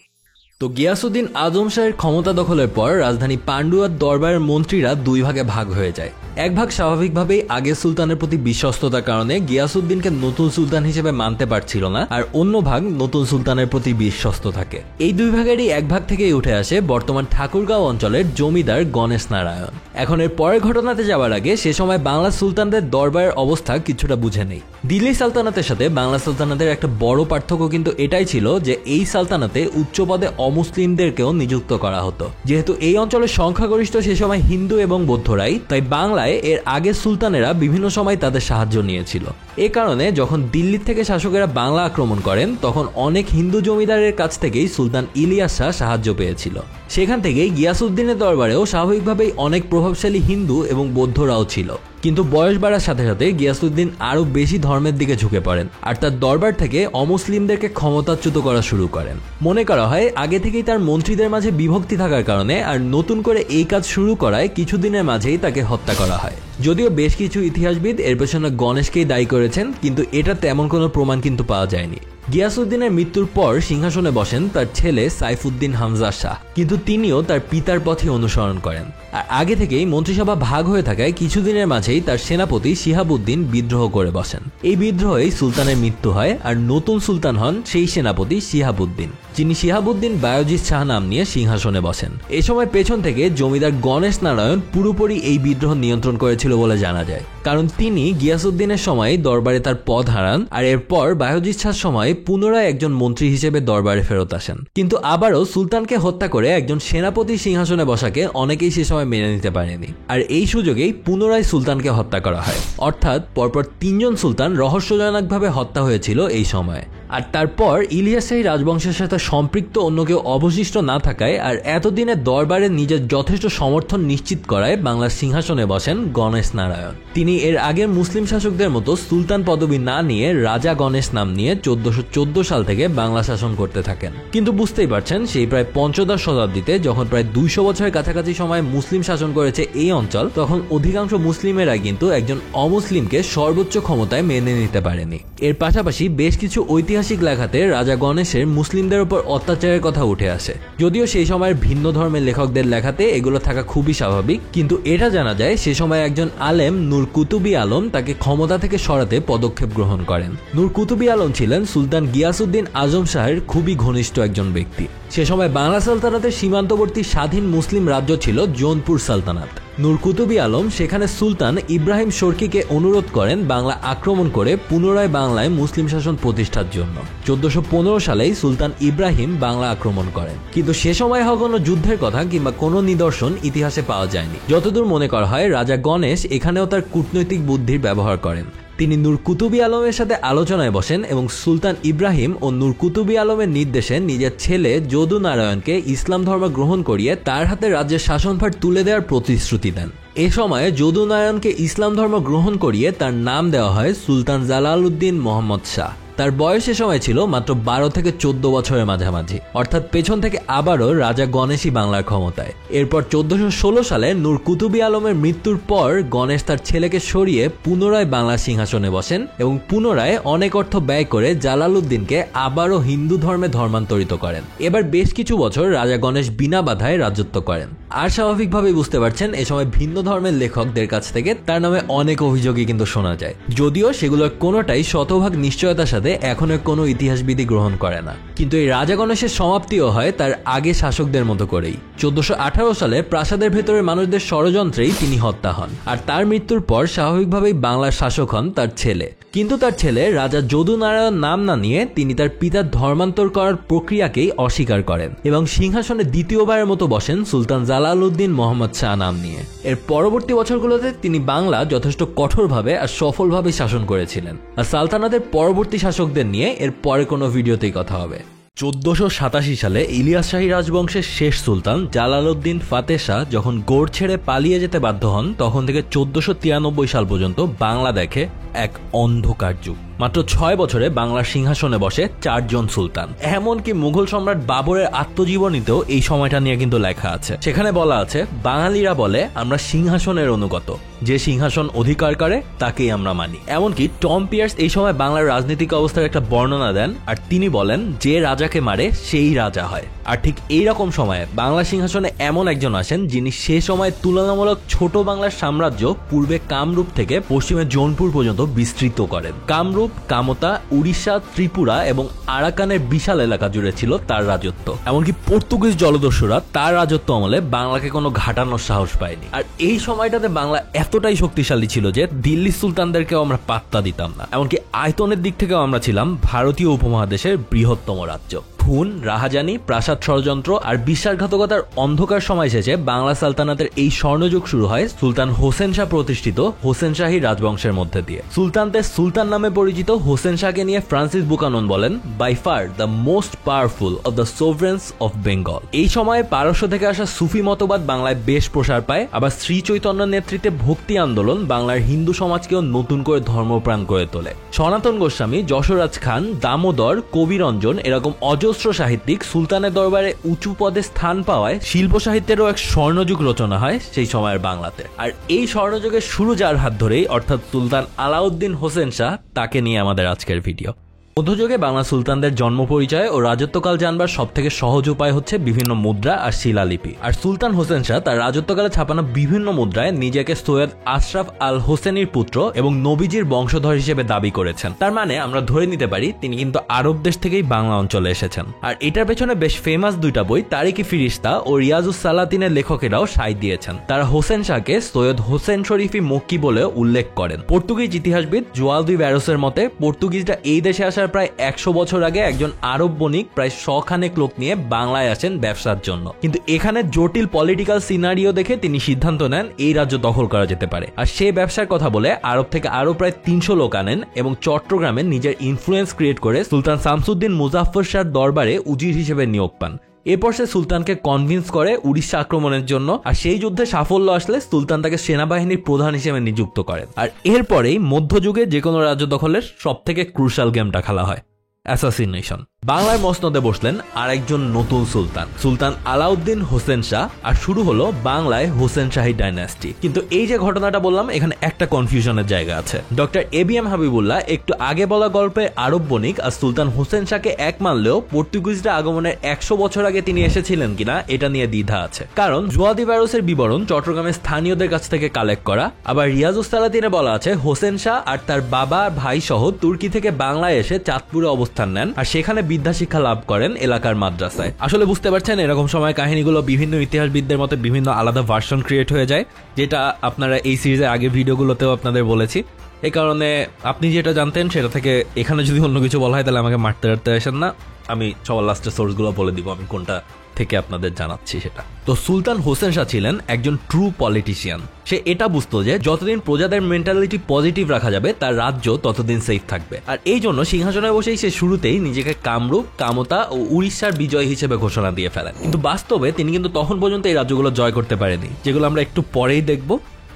তো গিয়াসউদ্দিন আজম শাহের ক্ষমতা দখলের পর রাজধানী পান্ডুয়ার দরবারের মন্ত্রীরা 2 ভাগে ভাগ হয়ে যায়। এক ভাগ স্বাভাবিকভাবেই আগের সুলতানের প্রতি বিশ্বস্ততার কারণে গিয়াসউদ্দিনকে নতুন সুলতান হিসেবে মানতে পারছিল না, আর অন্য ভাগ নতুন সুলতানের প্রতি বিশ্বস্ত থাকে। এই 2 ভাগেরই এক ভাগ থেকেই উঠে আসে বর্তমান ঠাকুরগাঁও অঞ্চলের জমিদার গণেশ নারায়ণ। এখন এর পরের ঘটনাতে যাওয়ার আগে সে সময় বাংলা সুলতানদের দরবারের অবস্থা কিছুটা বুঝে নেই। দিল্লি সালতানাতের সাথে বাংলা সালতানাতের একটা বড় পার্থক্য কিন্তু এটাই ছিল যে এই সালতানাতে উচ্চ পদে অমুসলিমদেরকেও নিযুক্ত করা হতো। যেহেতু এই অঞ্চলের সংখ্যাগরিষ্ঠ সে সময় হিন্দু এবং বৌদ্ধরাই, তাই বাংলায় এর আগের সুলতানেরা বিভিন্ন সময় তাদের সাহায্য নিয়েছিল। এ কারণে যখন দিল্লি থেকে শাসকেরা বাংলা আক্রমণ করেন তখন অনেক হিন্দু জমিদারের কাছ থেকেই সুলতান ইলিয়াস শাহ সাহায্য পেয়েছিল। সেখান থেকেই গিয়াসউদ্দিনের দরবারেও স্বাভাবিকভাবেই অনেক প্রভাবশালী হিন্দু এবং বৌদ্ধরাও ছিল। কিন্তু বয়স বাড়ার সাথে সাথে গিয়াসউদ্দিন আরো বেশি ধর্মের দিকে ঝুঁকে পড়েন, আর তার দরবার থেকে অমুসলিমদেরকে ক্ষমতাচ্যুত করা শুরু করেন। মনে করা হয় আগে থেকেই তার মন্ত্রীদের মাঝে বিভক্তি থাকার কারণে আর নতুন করে এই কাজ শুরু করায় কিছুদিনের মাঝেই তাকে হত্যা করা হয়। যদিও বেশ কিছু ইতিহাসবিদ এর পেছনে গণেশকেই দায়ী করেছেন, কিন্তু এটা তেমন কোনো প্রমাণ কিন্তু পাওয়া যায়নি। গিয়াসউদ্দিনের মৃত্যুর পর সিংহাসনে বসেন তার ছেলে সাইফুদ্দিন হামজা শাহ, কিন্তু তিনিও তার পিতার পথে অনুসরণ করেন। আর আগে থেকেই মন্ত্রিসভা ভাগ হয়ে থাকায় কিছুদিনের মাঝেই তার সেনাপতি শিহাবুদ্দিন বিদ্রোহ করে বসেন। এই বিদ্রোহেই সুলতানের মৃত্যু হয়, আর নতুন সুলতান হন সেই সেনাপতি শিহাবুদ্দিন। যিনি শিহাবুদ্দিন বায়জিৎ শাহ নাম নিয়ে সিংহাসনে বসেন। এই সময় পেছন থেকে জমিদার গণেশ নারায়ণ পুরোপুরি এই বিদ্রোহ নিয়ন্ত্রণ করেছিল বলে জানা যায়, কারণ তিনি গিয়াসউদ্দিনের সময় দরবারে তার পদ হারান আর এরপর বায়জিৎ শাহর সময় পুনরায় একজন মন্ত্রী হিসেবে দরবারে ফেরত আসেন। কিন্তু আবারও সুলতানকে হত্যা করে একজন সেনাপতি সিংহাসনে বসাকে অনেকেই সে সময় মেনে নিতে পারেনি, আর এই সুযোগেই পুনরায় সুলতানকে হত্যা করা হয়। অর্থাৎ পরপর 3 জন সুলতান রহস্যজনকভাবে হত্যা হয়েছিল এই সময়। আর তারপর ইলিয়াস শাহী রাজবংশের সাথে সম্পৃক্ত অন্য কেউ অবশিষ্ট না থাকায় আর এতদিনে দরবারে নিজের যথেষ্ট সমর্থন নিশ্চিত করায় বাংলার সিংহাসনে বসেন গণেশ নারায়ণ। তিনি এর আগে মুসলিম শাসকদের মতো সুলতান পদবি না নিয়ে রাজা গণেশ নাম নিয়ে 1414 সাল থেকে বাংলা শাসন করতে থাকেন। কিন্তু বুঝতেই পারছেন, সেই প্রায় পঞ্চদশ শতাব্দীতে যখন প্রায় 200 বছরের কাছাকাছি সময় মুসলিম শাসন করেছে এই অঞ্চল, তখন অধিকাংশ মুসলিমেরা কিন্তু একজন অমুসলিমকে সর্বোচ্চ ক্ষমতায় মেনে নিতে পারেনি। এর পাশাপাশি বেশ কিছু ঐতিহাসিক লেখাতে রাজা গণেশের মুসলিমদের উপর অত্যাচারের কথা উঠে আসে। যদিও সেই সময়ের ভিন্ন ধর্মের লেখকদের লেখাতে এগুলো থাকা খুবই স্বাভাবিক, কিন্তু এটা জানা যায় সে সময় একজন আলেম নূর কুতুবী আলম তাকে ক্ষমতা থেকে সরাতে পদক্ষেপ গ্রহণ করেন। নূর কুতুবী আলম ছিলেন সুলতান গিয়াসউদ্দিন আজম শাহের খুবই ঘনিষ্ঠ একজন ব্যক্তি। সে সময় বাংলা সালতানাতের সীমান্তবর্তী স্বাধীন মুসলিম রাজ্য ছিল জৌনপুর সালতানাত। নূর কুতুবী আলম সেখানে সুলতান ইব্রাহিম শর্কিকে অনুরোধ করেন বাংলা আক্রমণ করে পুনরায় বাংলায় মুসলিম শাসন প্রতিষ্ঠার জন্য। 1415 সালেই সুলতান ইব্রাহিম বাংলা আক্রমণ করেন, কিন্তু সে সময় হওয়া কোনো যুদ্ধের কথা কিংবা কোনো নিদর্শন ইতিহাসে পাওয়া যায়নি। যতদূর মনে করা হয়, রাজা গণেশ এখানেও তার কূটনৈতিক বুদ্ধির ব্যবহার করেন। তিনি নূর কুতুবী আলমের সাথে আলোচনায় বসেন এবং সুলতান ইব্রাহিম ও নূর কুতুবী আলমের নির্দেশে নিজের ছেলে যদু নারায়ণকে ইসলাম ধর্ম গ্রহণ করিয়ে তার হাতে রাজ্যের শাসনভার তুলে দেওয়ার প্রতিশ্রুতি দেন। এ সময় যদু নারায়ণকে ইসলাম ধর্ম গ্রহণ করিয়ে তার নাম দেওয়া হয় সুলতান জালালউদ্দিন মোহাম্মদ শাহ। তার বয়স সে সময় ছিল মাত্র 12 থেকে 14 বছরের মাঝামাঝি, অর্থাৎ পেছন থেকে আবারও রাজা গণেশই বাংলার ক্ষমতায়। এরপর 1416 সালে নূর কুতুবী আলমের মৃত্যুর পর গণেশ তার ছেলেকে সরিয়ে পুনরায় বাংলার সিংহাসনে বসেন এবং পুনরায় অনেক অর্থ ব্যয় করে জালালউদ্দিনকে আবারও হিন্দু ধর্মে ধর্মান্তরিত করেন। এবার বেশ কিছু বছর রাজা গণেশ বিনা বাধায় রাজত্ব করেন। আর স্বাভাবিকভাবেই বুঝতে পারছেন, এ সময় ভিন্ন ধর্মের লেখকদের কাছ থেকে তার নামে অনেক অভিযোগই কিন্তু শোনা যায়, যদিও সেগুলোর কোনোটাই শতভাগ নিশ্চয়তার সাথে এখনো কোনো ইতিহাসবিদই গ্রহণ করে না। কিন্তু এই রাজা গণেশের সমাপ্তিও হয় তার আগে শাসকদের মতো করেই। 1418 সালে প্রাসাদের ভেতরের মানুষদের ষড়যন্ত্রেই তিনি হত্যা হন, আর তার মৃত্যুর পর স্বাভাবিকভাবেই বাংলার শাসক হন তার ছেলে। কিন্তু তার ছেলে রাজা যদু নারায়ণ নাম না নিয়ে তিনি তার পিতার ধর্মান্তর করার প্রক্রিয়াকেই অস্বীকার করেন এবং সিংহাসনে দ্বিতীয়বারের মতো বসেন সুলতান জালালউদ্দিন মোহাম্মদ শাহ নাম নিয়ে। এর পরবর্তী বছরগুলোতে তিনি বাংলা যথেষ্ট কঠোরভাবে আর সফলভাবে শাসন করেছিলেন। আর সালতানাতের পরবর্তী শাসকদের নিয়ে এর পরে কোনো ভিডিওতেই কথা হবে। 1487 সালে ইলিয়াস শাহী রাজবংশের শেষ সুলতান জালালউদ্দিন ফাতেহ শাহ যখন গড় ছেড়ে পালিয়ে যেতে বাধ্য হন, তখন থেকে 1493 সাল পর্যন্ত বাংলা দেখে এক অন্ধকার যুগ। মাত্র 6 বছরে বাংলার সিংহাসনে বসে 4 জন সুলতান। এমনকি মুঘল সম্রাট বাবরের আত্মজীবনীতেও এই সময়টা নিয়ে কিন্তু লেখা আছে। সেখানে বলা আছে, বাঙালিরা বলে আমরা সিংহাসনের অনুগত, যে সিংহাসন অধিকার করে তাকেই আমরা মানি। এমনকি টম পিয়ার্স এই সময় বাংলার রাজনৈতিক অবস্থার একটা বর্ণনা দেন, আর তিনি বলেন যে রাজাকে মারে সেই রাজা হয়। আর ঠিক এইরকম সময়ে বাংলা সিংহাসনে এমন একজন আসেন যিনি সে সময় তুলনামূলক ছোট বাংলার সাম্রাজ্য পূর্বে কামরূপ থেকে পশ্চিমে জৌনপুর পর্যন্ত বিস্তৃত করেন। কামরূপ, কামতা, উড়িষ্যা, ত্রিপুরা এবং আরাকানের বিশাল এলাকা জুড়ে ছিল তার রাজত্ব। এমনকি পর্তুগিজ জলদস্যুরা তার রাজত্ব আমলে বাংলাকে কোনো ঘাটানোর সাহস পায়নি। আর এই সময়টাতে বাংলা এতটাই শক্তিশালী ছিল যে দিল্লি সুলতানদেরকেও আমরা পাত্তা দিতাম না। এমনকি আয়তনের দিক থেকেও আমরা ছিলাম ভারতীয় উপমহাদেশের বৃহত্তম রাজ্য। খুন, রাহাজানি, প্রাসাদ ষড়যন্ত্র আর বিশ্বাসঘাতকতার অন্ধকার সময় শেষে বাংলা সালতানাতের এই স্বর্ণযুগ শুরু হয় সুলতান হোসেন শাহ প্রতিষ্ঠিত হোসেন শাহী রাজবংশের মধ্যে দিয়ে। সুলতানদের সুলতান নামে পরিচিত হোসেন শাহকে নিয়ে ফ্রান্সিস বুকানন বলেন, by far the most powerful of the sovereigns of Bengal. এই সময়ে পারস্য থেকে আসা সুফি মতবাদ বাংলায় বেশ প্রসার পায়। আবার শ্রী চৈতন্যের নেতৃত্বে ভক্তি আন্দোলন বাংলার হিন্দু সমাজকেও নতুন করে ধর্মপ্রাণ করে তোলে। সনাতন গোস্বামী, যশোরাজ খান, দামোদর, কবিরঞ্জন এরকম অজস্র সাহিত্যিক সুলতানের দরবারে উঁচু পদে স্থান পাওয়ায় শিল্প সাহিত্যেরও এক স্বর্ণযুগ রচনা হয় সেই সময়ের বাংলাতে। আর এই স্বর্ণযুগের শুরু যার হাত ধরেই, অর্থাৎ সুলতান আলাউদ্দিন হোসেন শাহ, তাকে নিয়ে আমাদের আজকের ভিডিও। মধ্যযুগে বাংলা সুলতানদের জন্ম পরিচয় ও রাজত্বকাল জানবার সবথেকে সহজ উপায় হচ্ছে বিভিন্ন মুদ্রা আর শিলালিপি। আর সুলতান হোসেন শাহ তার রাজত্বকালে ছাপানো বিভিন্ন মুদ্রায় নিজেকে সৈয়দ আশরাফ আল হোসেনির পুত্র এবং নবীজির বংশধর হিসেবে দাবি করেছেন। তার মানে আমরা ধরে নিতে পারি তিনি কিন্তু আরব দেশ থেকেই বাংলা অঞ্চলে এসেছেন। আর এটার পেছনে বেশ ফেমাস দুইটা বই তারিকি ফিরিস্তা ও রিয়াজুস সালাতিনের লেখকেরাও সায় দিয়েছেন। তারা হোসেন শাহকে সৈয়দ হোসেন শরীফি মক্কি বলে উল্লেখ করেন। পর্তুগিজ ইতিহাসবিদ জোয়াল দুই ব্যারোসের মতে পর্তুগিজরা এই দেশে আসার প্রায় 100 বছর আগে একজন আরব বণিক প্রায় 100 খানেক লোক নিয়ে বাংলায় আসেন ব্যবসার জন্য। কিন্তু এখানে জটিল পলিটিক্যাল সিনারিও দেখে তিনি সিদ্ধান্ত নেন এই রাজ্য দখল করা যেতে পারে। আর সেই ব্যবসার কথা বলে আরব থেকে আরো প্রায় 300 লোক আনেন এবং চট্টগ্রামে নিজের ইনফ্লুয়েন্স ক্রিয়েট করে সুলতান শামসুদ্দিন মুজাফফর শাহর দরবারে উজির হিসেবে নিয়োগ পান। এরপর সে সুলতানকে কনভিন্স করে উড়িষ্যা আক্রমণের জন্য। আর সেই যুদ্ধে সাফল্য আসলে সুলতান তাকে সেনাবাহিনীর প্রধান হিসেবে নিযুক্ত করেন। আর এরপরেই মধ্যযুগে যে কোনো রাজ্য দখলের সব থেকে ক্রুশাল গেমটা খেলা হয়, অ্যাসাসিনেশন। বাংলার মসনদে বসলেন আর একজন নতুন সুলতান, সুলতান আলাউদ্দিন হোসেন শাহ। আর শুরু হলো বাংলায় হোসেন শাহী ডাইনাস্টি। কিন্তু এই যে ঘটনাটা বললাম এখানে একটা কনফিউশনের জায়গা আছে। ডক্টর ABM হাবিবুল্লাহ একটু আগে বলা গল্পে আরব বণিক আর সুলতান হোসেন শাহকে এক মানলেও পর্তুগিজরা আগমনের 100 বছর আগে তিনি এসেছিলেন কিনা এটা নিয়ে দ্বিধা আছে। কারণ জোয়াদি ব্যারোসের বিবরণ চট্টগ্রামের স্থানীয়দের কাছ থেকে কালেক্ট করা। আবার রিয়াজুস সালাতিনে বলা আছে হোসেন শাহ আর তার বাবা ভাই সহ তুর্কি থেকে বাংলায় এসে চাঁদপুরে অবস্থান নেন আর সেখানে বিদ্যা শিক্ষা লাভ করেন এলাকার মাদ্রাসায়। আসলে বুঝতে পারছেন এরকম সময় কাহিনীগুলো বিভিন্ন ইতিহাসবিদদের মতে বিভিন্ন আলাদা ভার্সন ক্রিয়েট হয়ে যায়, যেটা আপনারা এই সিরিজের আগের ভিডিওগুলোতেও আপনাদের বলেছি। এই কারণে আপনি যেটা জানতেন সেটা থেকে এখানে যদি অন্য কিছু বলা হয় তাহলে আমাকে মারতে আসেন না। আমি সবার লাস্টের সোর্সগুলো বলে দিব আমি কোনটা থেকে আপনাদের জানাচ্ছি সেটা। তো সুলতান হোসেন শাহ ছিলেন একজন ট্রু পলিটিশিয়ান। সে এটা বুঝতো যে যতদিন প্রজাদের মেন্টালিটি পজিটিভ রাখা যাবে তার রাজ্য ততদিন সেফ থাকবে। আর এই জন্য সিংহাসনে বসেই সে শুরুতেই নিজেকে কামরূপ, কামতা ও উড়িষ্যার বিজয় হিসেবে ঘোষণা দিয়ে ফেলেন। কিন্তু বাস্তবে তিনি কিন্তু তখন পর্যন্ত এই রাজ্যগুলো জয় করতে পারেনি, যেগুলো আমরা একটু পরেই দেখব।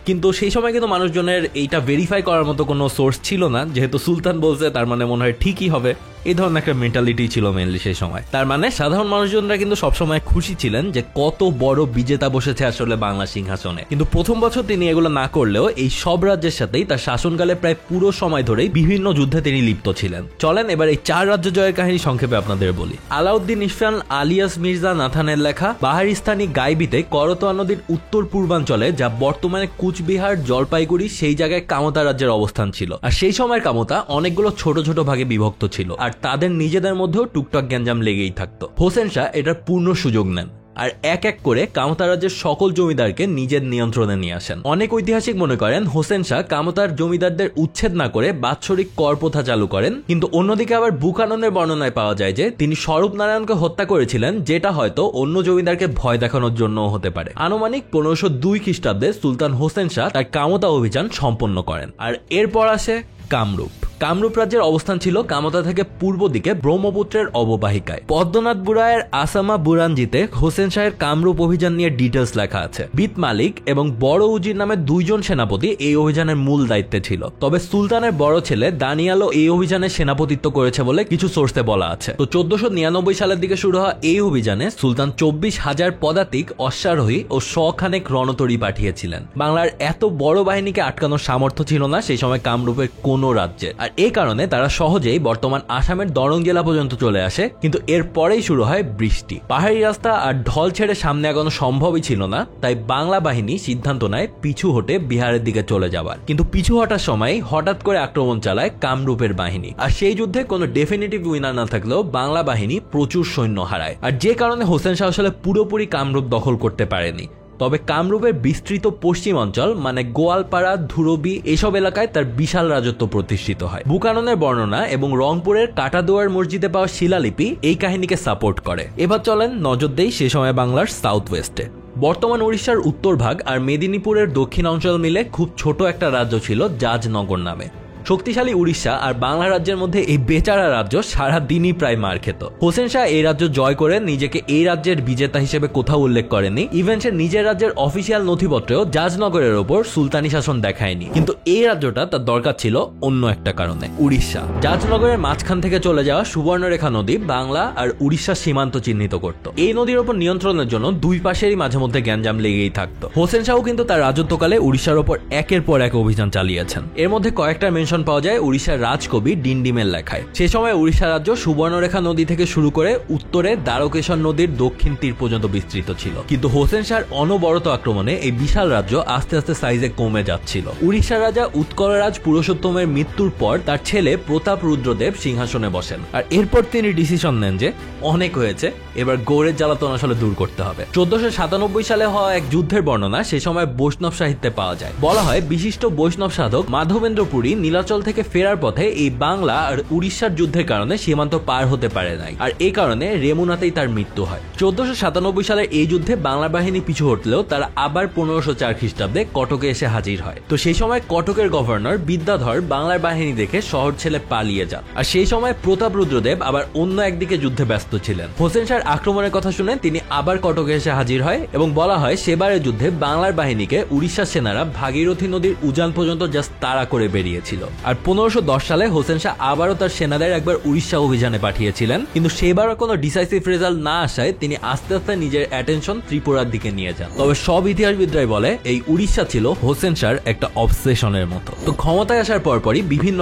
কিন্তু সেই সময় কিন্তু মানুষজনের এইটা ভেরিফাই করার মতো কোনো সোর্স ছিল না। যেহেতু সুলতান বলছে তার মানে মনে হয় ঠিকই হবে, এই ধরনের একটা মেন্টালিটি ছিল মেনলি সেই সময়। তার মানে সাধারণ মানুষজনরা কিন্তু সবসময় খুশি ছিলেন যে কত বড় বিজেতা বসেছে আসলে বাংলা সিংহাসনে। কিন্তু প্রথম বছর তিনি এগুলো না করলেও এই সব রাজ্যের সাথেই তার শাসনকালে প্রায় পুরো সময় ধরেই বিভিন্ন যুদ্ধে তিনি লিপ্ত ছিলেন। চলেন এবার এই 4 রাজ্য জয়ের কাহিনী সংক্ষেপে আপনাদের বলি। আলাউদ্দিন ইরফান আলিয়াস মির্জা নাথানের লেখা বাহারিস্তানি গাইবিতে করতোয়া নদীর উত্তর পূর্বাঞ্চলে, যা বর্তমানে কুচবিহার, জলপাইগুড়ি, সেই জায়গায় কামতা রাজ্যের অবস্থান ছিল। আর সেই সময়ের কামতা অনেকগুলো ছোট ছোট ভাগে বিভক্ত ছিল আর তাদের নিজেদের মধ্যেও টুকটাক গ্যাঞ্জাম লেগেই থাকতো। হোসেন শাহ এটার পূর্ণ সুযোগ নেন আর এক এক করে কামতা রাজ্যের সকল জমিদারকে নিজের নিয়ন্ত্রণে নিয়ে আসেন। অনেক ঐতিহাসিক মনে করেন হোসেন শাহ কামতার জমিদারদের উচ্ছেদ না করে বাৎসরিক কর প্রথা চালু করেন। কিন্তু অন্যদিকে আবার বুকাননের বর্ণনায় পাওয়া যায় যে তিনি স্বরূপ নারায়ণকে হত্যা করেছিলেন, যেটা হয়তো অন্য জমিদারকে ভয় দেখানোর জন্য হতে পারে। আনুমানিক 1502 খ্রিস্টাব্দে সুলতান হোসেন শাহ তার কামতা অভিযান সম্পন্ন করেন। আর এরপর আসে কামরূপ। কামরূপ রাজ্যের অবস্থান ছিল কামতা থেকে পূর্ব দিকে ব্রহ্মপুত্রের অববাহিকায়। পদ্মনাথ বুরায়ের আসামা বুরানজিতে হোসেন শাহের কামরূপ অভিযান নিয়ে ডিটেলস লেখা আছে। বিত মালিক এবং বড় উজির নামে 2 জন সেনাপতি এই অভিযানের মূল দায়িত্বে ছিল। তবে সুলতানের বড় ছেলে দানিয়ালও এই অভিযানের সেনাপতিত্ব করেছে বলে কিছু সোর্সে বলা আছে। তো 1499 সালের দিকে শুরু হওয়া এই অভিযানে সুলতান 24,000 পদাতিক, অশ্বারোহী ও 100 খানেক রণতরী পাঠিয়েছিলেন। বাংলার এত বড় বাহিনীকে আটকানোর সামর্থ্য ছিল না সেই সময় কামরূপের কোনো রাজ্যের। আর এই কারণে তারা সহজেই বর্তমান আসামের দরং জেলা পর্যন্ত চলে আসে। কিন্তু এর পরেই শুরু হয় বৃষ্টি। পাহাড়ি রাস্তা আর ঢল ছেড়ে সামনে এগোনো সম্ভবই ছিল না, তাই বাংলা বাহিনী সিদ্ধান্ত নেয় পিছু হটে বিহারের দিকে চলে যাবার। কিন্তু পিছু হটার সময় হঠাৎ করে আক্রমণ চালায় কামরূপের বাহিনী। আর সেই যুদ্ধে কোনো ডেফিনিটিভ উইনার না থাকলেও বাংলা বাহিনী প্রচুর সৈন্য হারায়। আর যে কারণে হোসেন শাহ আসলে পুরোপুরি কামরূপ দখল করতে পারেনি। তবে কামরূপের বিস্তৃত পশ্চিম অঞ্চল মানে গোয়ালপাড়া, ধুরবি এসব এলাকায় তার বিশাল রাজত্ব প্রতিষ্ঠিত হয়। বুকাননের বর্ণনা এবং রংপুরের কাটাদুয়ার মসজিদে পাওয়া শিলালিপি এই কাহিনীকে সাপোর্ট করে। এবার চলেন নজর দেই সে সময় বাংলার সাউথ ওয়েস্টে। বর্তমান উড়িষ্যার উত্তর ভাগ আর মেদিনীপুরের দক্ষিণ অঞ্চল মিলে খুব ছোট একটা রাজ্য ছিল জাজনগর নামে। শক্তিশালী উড়িষ্যা আর বাংলা রাজ্যের মধ্যে এই বেচারা রাজ্য সারা দিনই প্রায় মার খেত। হোসেন শাহ এই রাজ্য জয় করে নিজেকে এই রাজ্যের বিজেতা হিসেবে কোথাও উল্লেখ করেনি। ইভেন সে নিজের রাজ্যের অফিসিয়াল নথিপত্রেও জাজনগরের ওপর সুলতানি শাসন দেখায়নি। কিন্তু এই রাজ্যটা তার দরকার ছিল অন্য একটা কারণে, উড়িষ্যা। জাজনগরের মাঝখান থেকে চলে যাওয়া সুবর্ণরেখা নদী বাংলা আর উড়িষ্যার সীমান্ত চিহ্নিত করত। এই নদীর ওপর নিয়ন্ত্রণের জন্য দুই পাশেরই মাঝে মধ্যে গ্যাঞ্জাম লেগেই থাকতো। হোসেন শাহ কিন্তু তার রাজত্বকালে উড়িষ্যার ওপর একের পর এক অভিযান চালিয়েছেন। এর মধ্যে কয়েকটা মেনশন মেনশন পাওয়া যায় উড়িষ্যার রাজকবি ডিন্ডিমের লেখায়। সে সময় উড়িষ্যা রাজ্য সুবর্ণরেখা নদী থেকে শুরু করে উত্তরে দ্বারকেশ্বর নদীর দক্ষিণ তীর পর্যন্ত বিস্তৃত ছিল, কিন্তু হোসেন শাহর অনবরত আক্রমণে এই বিশাল রাজ্য আস্তে আস্তে সাইজে কমে যাচ্ছিল। উড়িষ্যার রাজা উৎকলরাজ পুরুষোত্তমের মৃত্যুর পর তার ছেলে প্রতাপ রুদ্রদেব সিংহাসনে বসেন, আর এরপর তিনি ডিসিশন নেন যে অনেক হয়েছে, এবার গৌড়ের জ্বালাতন আসলে দূর করতে হবে। 1497 সালে হওয়া এক যুদ্ধের বর্ণনা সে সময় বৈষ্ণব সাহিত্যে পাওয়া যায়। বলা হয় বিশিষ্ট বৈষ্ণব সাধক মাধবেন্দ্র পুরী নীলাচল থেকে ফেরার পথে এই বাংলা আর উড়িষ্যার যুদ্ধের কারণে সীমান্ত পার হতে পারে নাই, আর এই কারণে রেমুনাতেই তার মৃত্যু হয়। 1497 সালের এই যুদ্ধে বাংলা বাহিনী পিছু হটলেও তারা আবার 1504 খ্রিস্টাব্দে কটকে এসে হাজির হয়। তো সেই সময় কটকের গভর্নর বিদ্যাধর বাংলার বাহিনী দেখে শহর ছেড়ে পালিয়ে যান, আর সেই সময় প্রতাপ রুদ্রদেব আবার অন্য একদিকে যুদ্ধে ব্যস্ত ছিলেন। হোসেন শাহর আক্রমণের কথা শুনে তিনি আবার কটকে এসে হাজির হয় এবং বলা হয় সেবারের যুদ্ধে বাংলার বাহিনীকে উড়িষ্যার সেনারা ভাগীরথী নদীর উজান পর্যন্ত জাস্ট তাড়া করে বেরিয়েছিল। আর 1510 সালে হোসেন শাহ আবারও তার সেনাদের একবার উড়িষ্যা অভিযানে পাঠিয়েছিলেন, কিন্তু সেবারও কোনো ডিসাইসিভ রেজাল্ট না আসায় তিনি আস্তে আস্তে নিজের অ্যাটেনশন ত্রিপুরার দিকে নিয়ে যান। তবে সব ইতিহাসবিদরাই বলে এই উড়িষ্যা ছিল হোসেন শাহর একটা অবসেশনের মতো। তো ক্ষমতায় আসার পরপরই বিভিন্ন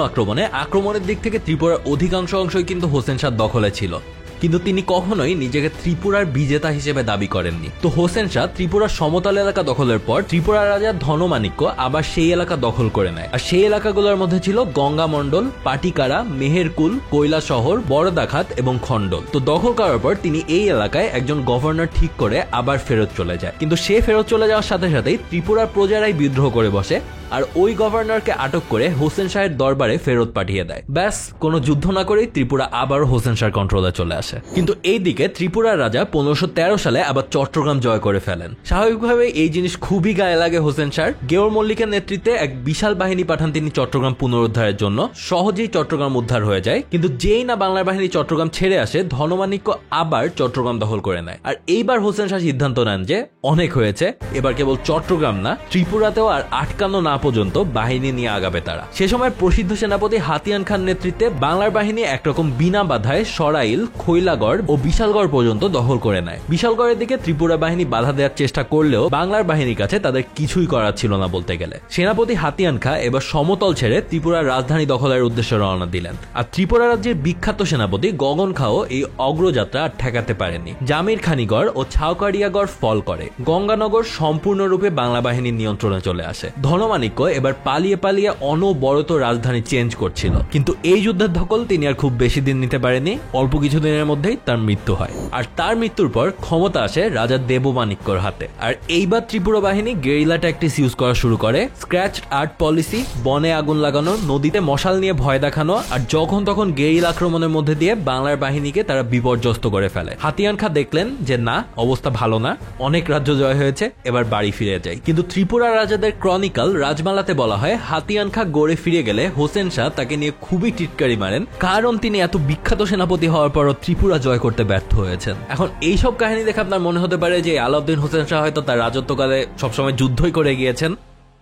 আক্রমণের দিক থেকে ত্রিপুরার অধিকাংশ অংশই কিন্তু হোসেন শাহ দখলে ছিল, কিন্তু তিনি কখনোই নিজেকে ত্রিপুরার বিজেতা হিসেবে দাবি করেননি। তো হোসেন শাহ ত্রিপুরার সমতল এলাকা দখলের পর ত্রিপুরার রাজা ধনমাণিক্য আবার সেই এলাকা দখল করে নেয়, আর সেই এলাকাগুলোর মধ্যে ছিল গঙ্গামণ্ডল, পাটিকারা, মেহেরকুল, কৈলা শহর, বড়দাখাত এবং খণ্ডল। তো দখল করার পর তিনি এই এলাকায় একজন গভর্নর ঠিক করে আবার ফেরত চলে যায়, কিন্তু সে ফেরত চলে যাওয়ার সাথে সাথেই ত্রিপুরার প্রজারাই বিদ্রোহ করে বসে, আর ওই গভর্নরকে আটক করে হোসেন শাহের দরবারে ফেরত পাঠিয়ে দেয়। ব্যাস, কোনো যুদ্ধ না করেই ত্রিপুরা আবারও হোসেন শাহর কন্ট্রোলে চলে আসে। কিন্তু এইদিকে ত্রিপুরার রাজা 1513 সালে আবার চট্টগ্রাম জয় করে ফেলেন। স্বাভাবিকভাবে এই জিনিস খুবই গায়ে লাগে হোসেন শাহর। গেওর মল্লিকের নেতৃত্বে এক বিশাল বাহিনী পাঠান তিনি চট্টগ্রাম পুনরুদ্ধারের জন্য। সহজেই চট্টগ্রাম উদ্ধার হয়ে যায়, কিন্তু যেই না বাংলার বাহিনী চট্টগ্রাম ছেড়ে আসে ধনমাণিক্য আবার চট্টগ্রাম দখল করে নেয়। আর এইবার হোসেন শাহ সিদ্ধান্ত নেন যে অনেক হয়েছে, এবার কেবল চট্টগ্রাম না ত্রিপুরাতেও আর আটকানো না পর্যন্ত বাহিনী নিয়ে আগাবে তারা। সে সময় প্রসিদ্ধ সেনাপতি হাতিয়ান খান নেতৃত্বে বাংলার বাহিনী একরকম বিনা বাধায় সরাইল, খৈলাগড় ও বিশালগড় পর্যন্ত দখল করে নেয়। বিশালগড়ের দিকে ত্রিপুরা বাহিনী বাধা দেওয়ার চেষ্টা করলেও বাংলার বাহিনীর কাছে তাদের কিছুই করার ছিল না বলতে গেলে। সেনাপতি হাতিয়ান খা এবার সমতল ছেড়ে ত্রিপুরার রাজধানী দখলের উদ্দেশ্যে রওনা দিলেন, আর ত্রিপুরা রাজ্যের বিখ্যাত সেনাপতি গগন খাও এই অগ্রযাত্রা আর ঠেকাতে পারেনি। জামির খানিগড় ও ছাউকাড়িয়াগড় ফল করে, গঙ্গানগর সম্পূর্ণরূপে বাংলা বাহিনীর নিয়ন্ত্রণে চলে আসে। ধনমাণিক্য এবার পালিয়ে পালিয়ে অনবরত রাজধানী চেঞ্জ করছিল, কিন্তু এই যুদ্ধের ধকল তিনি আর খুব বেশি দিন নিতে পারেনি। অল্প কিছুদিনের মধ্যেই তার মৃত্যু হয়, আর তার মৃত্যুর পর ক্ষমতা আসে রাজা দেবমাণিক্যর হাতে। আর এইবার ত্রিপুরা বাহিনী গেরিলা ট্যাকটিক্স ইউজ করা শুরু করে। স্ক্র্যাচ আর্ট পলিসি, বনে আগুন লাগানো, নদীতে মশাল নিয়ে ভয় দেখানো, আর যখন তখন গেরিলা আক্রমণের মধ্যে দিয়ে বাংলার বাহিনীকে তারা বিপর্যস্ত করে ফেলে। হাতিয়ান খা দেখলেন যে না, অবস্থা ভালো না, অনেক রাজ্য জয় হয়েছে, এবার বাড়ি ফিরে যায়। কিন্তু ত্রিপুরা রাজাদের ক্রনিকল রাজমালাতে বলা হয় হাতিয়ান খা গড়ে ফিরে গেলে হোসেন শাহ তাকে নিয়ে খুবই টিটকারি মারেন, কারণ তিনি এত বিখ্যাত সেনাপতি হওয়ার পরও ত্রিপুরা জয় করতে ব্যর্থ হয়েছেন। এখন এইসব কাহিনী দেখে আপনার মনে হতে পারে যে আলাউদ্দিন হোসেন শাহ হয়তো তার রাজত্বকালে সবসময় যুদ্ধই করে গিয়েছেন,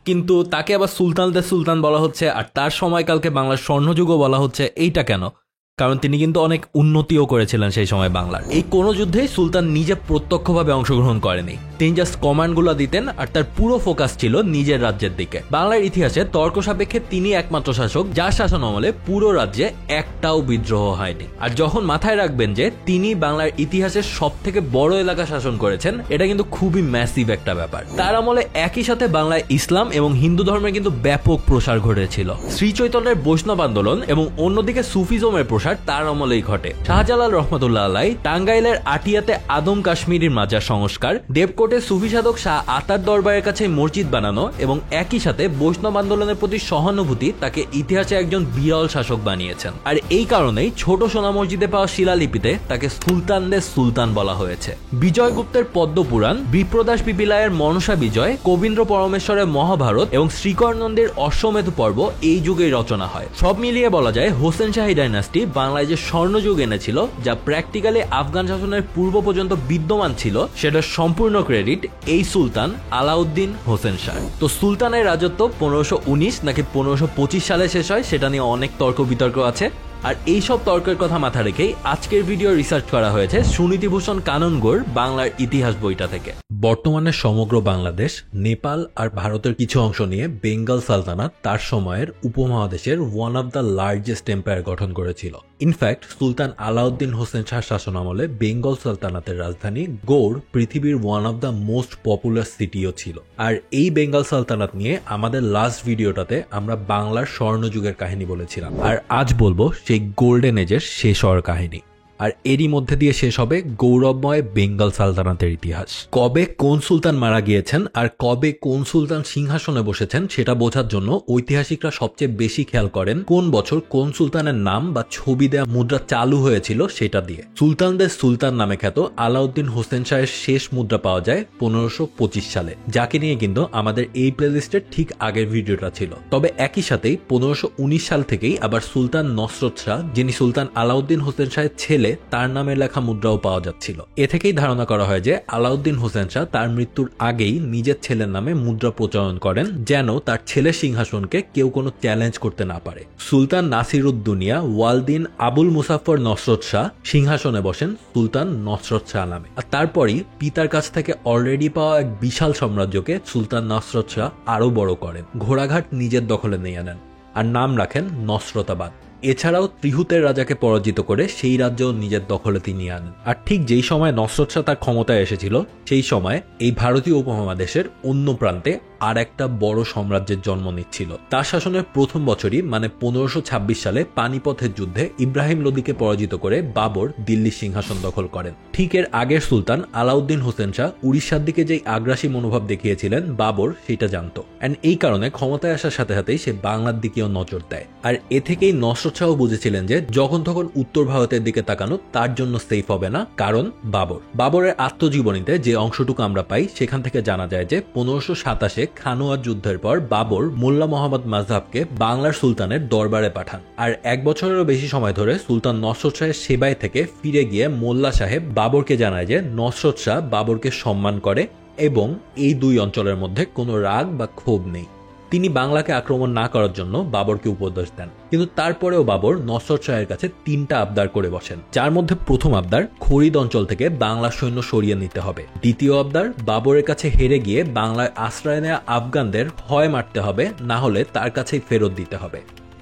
কিন্তু তাকে আবার সুলতানদের সুলতান বলা হচ্ছে, আর তার সময়কালকে বাংলার স্বর্ণযুগও বলা হচ্ছে। এইটা কেন? কারণ তিনি কিন্তু অনেক উন্নতিও করেছিলেন সেই সময় বাংলার। এই কোনো যুদ্ধেই সুলতান নিজে প্রত্যক্ষভাবে অংশগ্রহণ করেনি, তিনি জাস্ট কমান্ডগুলো দিতেন, আর তার পুরো ফোকাস ছিল নিজের রাজ্যের দিকে। বাংলার ইতিহাসে তর্ক সাপেক্ষে তিনি একমাত্র শাসক যার শাসন আমলে পুরো রাজ্যে একটাও বিদ্রোহ হয়নি। আর যখন মাথায় রাখবেন যে তিনি বাংলার ইতিহাসের সব থেকে বড় এলাকা শাসন করেছেন, এটা কিন্তু খুবই ম্যাসিভ একটা ব্যাপার। তার আমলে একই সাথে বাংলায় ইসলাম এবং হিন্দু ধর্মের কিন্তু ব্যাপক প্রসার ঘটেছিল। শ্রী চৈতন্যের বৈষ্ণব আন্দোলন এবং অন্যদিকে সুফিজমের প্রসার তার আমলেই ঘটে। শাহজালাল রহমতুল্লাহ আলাই টাঙ্গাইলের আটিয়াতে আদম কাশ্মীরির মাজার সংস্কার, দেবকোটে সুফি সাধক শাহ আতার দরবারের কাছে মসজিদ বানানো এবং একই সাথে বৈষ্ণব আন্দোলনের প্রতি সহানুভূতি তাকে ইতিহাসে একজন বিরল শাসক বানিয়েছেন। আর এই কারণেই ছোট সোনা মসজিদে পাওয়া শিলালিপিতে তাকে সুলতানদের সুলতান বলা হয়েছে। বিজয়গুপ্তের পদ্মপুরাণ, বিপ্রদাস পিপিলায়ের মনসা বিজয়, কবীন্দ্র পরমেশ্বরের মহাভারত এবং শ্রীকরনন্দের অশ্বমেধ পর্ব এই যুগেই রচনা হয়। সব মিলিয়ে বলা যায় হোসেন শাহী ডাইনাস্টি বাংলায় যে স্বর্ণযুগ এনেছিল, যা প্র্যাকটিক্যালি আফগান শাসনের পূর্ব পর্যন্ত বিদ্যমান ছিল, সেটার সম্পূর্ণ ক্রেডিট এই সুলতান আলাউদ্দিন হোসেন শাহ। তো সুলতানের রাজত্ব 1519 নাকি 1525 সালে শেষ হয়, সেটা নিয়ে অনেক তর্ক বিতর্ক আছে। আর এইসব তর্কের কথা মাথা রেখেই আজকের ভিডিও রিসার্চ করা হয়েছে সুনীতিভূষণ কাননগোর বাংলার ইতিহাস বইটা থেকে। বর্তমানে সমগ্র বাংলাদেশ, নেপাল আর ভারতের কিছু অংশ নিয়ে বেঙ্গল সালতানাত তার সময়ের উপমহাদেশের one of the largest empire গঠন করেছিল। ইনফ্যাক্ট সুলতান আলাউদ্দিন হোসেন শাহ শাসনামলে বেঙ্গল সালতানাতের রাজধানী গৌড় পৃথিবীর one of the most popular CTO ছিল। আর এই বেঙ্গল সালতানাত নিয়ে আমাদের লাস্ট ভিডিওটাতে আমরা বাংলার স্বর্ণযুগের কাহিনী বলেছিলাম, আর আজ বলবো সেই গোল্ডেন এজের শেষ হওয়ার কাহিনী। আর এরই মধ্যে দিয়ে শেষ হবে গৌরবময় বেঙ্গল সালতানাতের ইতিহাস। কবে কোন সুলতান মারা গিয়েছেন আর কবে কোন সুলতান সিংহাসনে বসেছেন সেটা বোঝার জন্য ঐতিহাসিকরা সবচেয়ে বেশি খেয়াল করেন কোন বছর কোন সুলতানের নাম বা ছবি দেওয়া মুদ্রা চালু হয়েছিল সেটা দিয়ে। সুলতানদের সুলতান নামে খ্যাত আলাউদ্দিন হোসেন শাহের শেষ মুদ্রা পাওয়া যায় 1525 সালে, যাকে নিয়ে কিন্তু আমাদের এই প্লেলিস্টের ঠিক আগের ভিডিওটা ছিল। তবে একই সাথেই 1519 সাল থেকেই আবার সুলতান নসরত শাহ, যিনি সুলতান আলাউদ্দিন হোসেন শাহের ছেলে, তার নামে লেখা মুদ্রাও পাওয়া যাচ্ছিল। এ থেকেই ধারণা করা হয় যে আলাউদ্দিন হোসেন শাহ তার মৃত্যুর আগেই নিজের ছেলের নামে মুদ্রা প্রচলন করেন, যেন তার ছেলের সিংহাসনকে কেউ কোনো চ্যালেঞ্জ করতে না পারে। সুলতান নাসিরুদ্দৌলা ওয়ালদিন আবুল মুসাফর নসরত শাহ সিংহাসনে বসেন সুলতান নসরত শাহ নামে। আর তারপরই পিতার কাছ থেকে অলরেডি পাওয়া এক বিশাল সাম্রাজ্যকে সুলতান নসরত শাহ আরো বড় করেন, ঘোড়াঘাট নিজের দখলে নিয়ে নেন আর নাম রাখেন নসরতাবাদ। এছাড়াও ত্রিহুতের রাজাকে পরাজিত করে সেই রাজ্য নিজের দখলে তিনি আনেন। আর ঠিক যেই সময় নসরত শাহ তার ক্ষমতায় এসেছিল সেই সময় এই ভারতীয় উপমহাদেশের অন্য প্রান্তে আর একটা বড় সাম্রাজ্যের জন্ম নিচ্ছিল। তার শাসনের প্রথম বছরই মানে 1526 সালে পানিপথের যুদ্ধে ইব্রাহিম লোদিকে পরাজিত করে বাবর দিল্লির সিংহাসন দখল করেন। ঠিক এর আগের সুলতান আলাউদ্দিন হোসেন শাহ উড়িষ্যার দিকে যেই আগ্রাসী মনোভাব দেখিয়েছিলেন বাবর সেটা জানতো, এন্ড এই কারণে ক্ষমতায় আসার সাথে সাথেই সে বাংলার দিকেও নজর দেয়। আর এ থেকেই নসরত শাহ বুঝেছিলেন যে যখন তখন উত্তর ভারতের দিকে তাকানো তার জন্য সেফ হবে না, কারণ বাবরের আত্মজীবনীতে যে অংশটুকু আমরা পাই সেখান থেকে জানা যায় যে 1527 খানোয়ার যুদ্ধের পর বাবর মোল্লা মোহাম্মদ মাজহাবকে বাংলার সুলতানের দরবারে পাঠান। আর এক বছরেরও বেশি সময় ধরে সুলতান নসরত শাহের সেবায় থেকে ফিরে গিয়ে মোল্লা সাহেব বাবরকে জানায় যে নসরত শাহ বাবরকে সম্মান করে এবং এই দুই অঞ্চলের মধ্যে কোনো রাগ বা ক্ষোভ নেই। তিনি বাংলাকে আক্রমণ না করার জন্য বাবরকে উপদেশ দেন, কিন্তু তারপরেও বাবর নসরত শাহের কাছে 3টা আবদার করে বসেন, যার মধ্যে প্রথম আবদার খরিদ অঞ্চল থেকে বাংলার সৈন্য সরিয়ে নিতে হবে। দ্বিতীয় আবদার বাবরের কাছে হেরে গিয়ে বাংলায় আশ্রয় নেওয়া আফগানদের হয় মারতে হবে, না হলে তার কাছেই ফেরত দিতে হবে।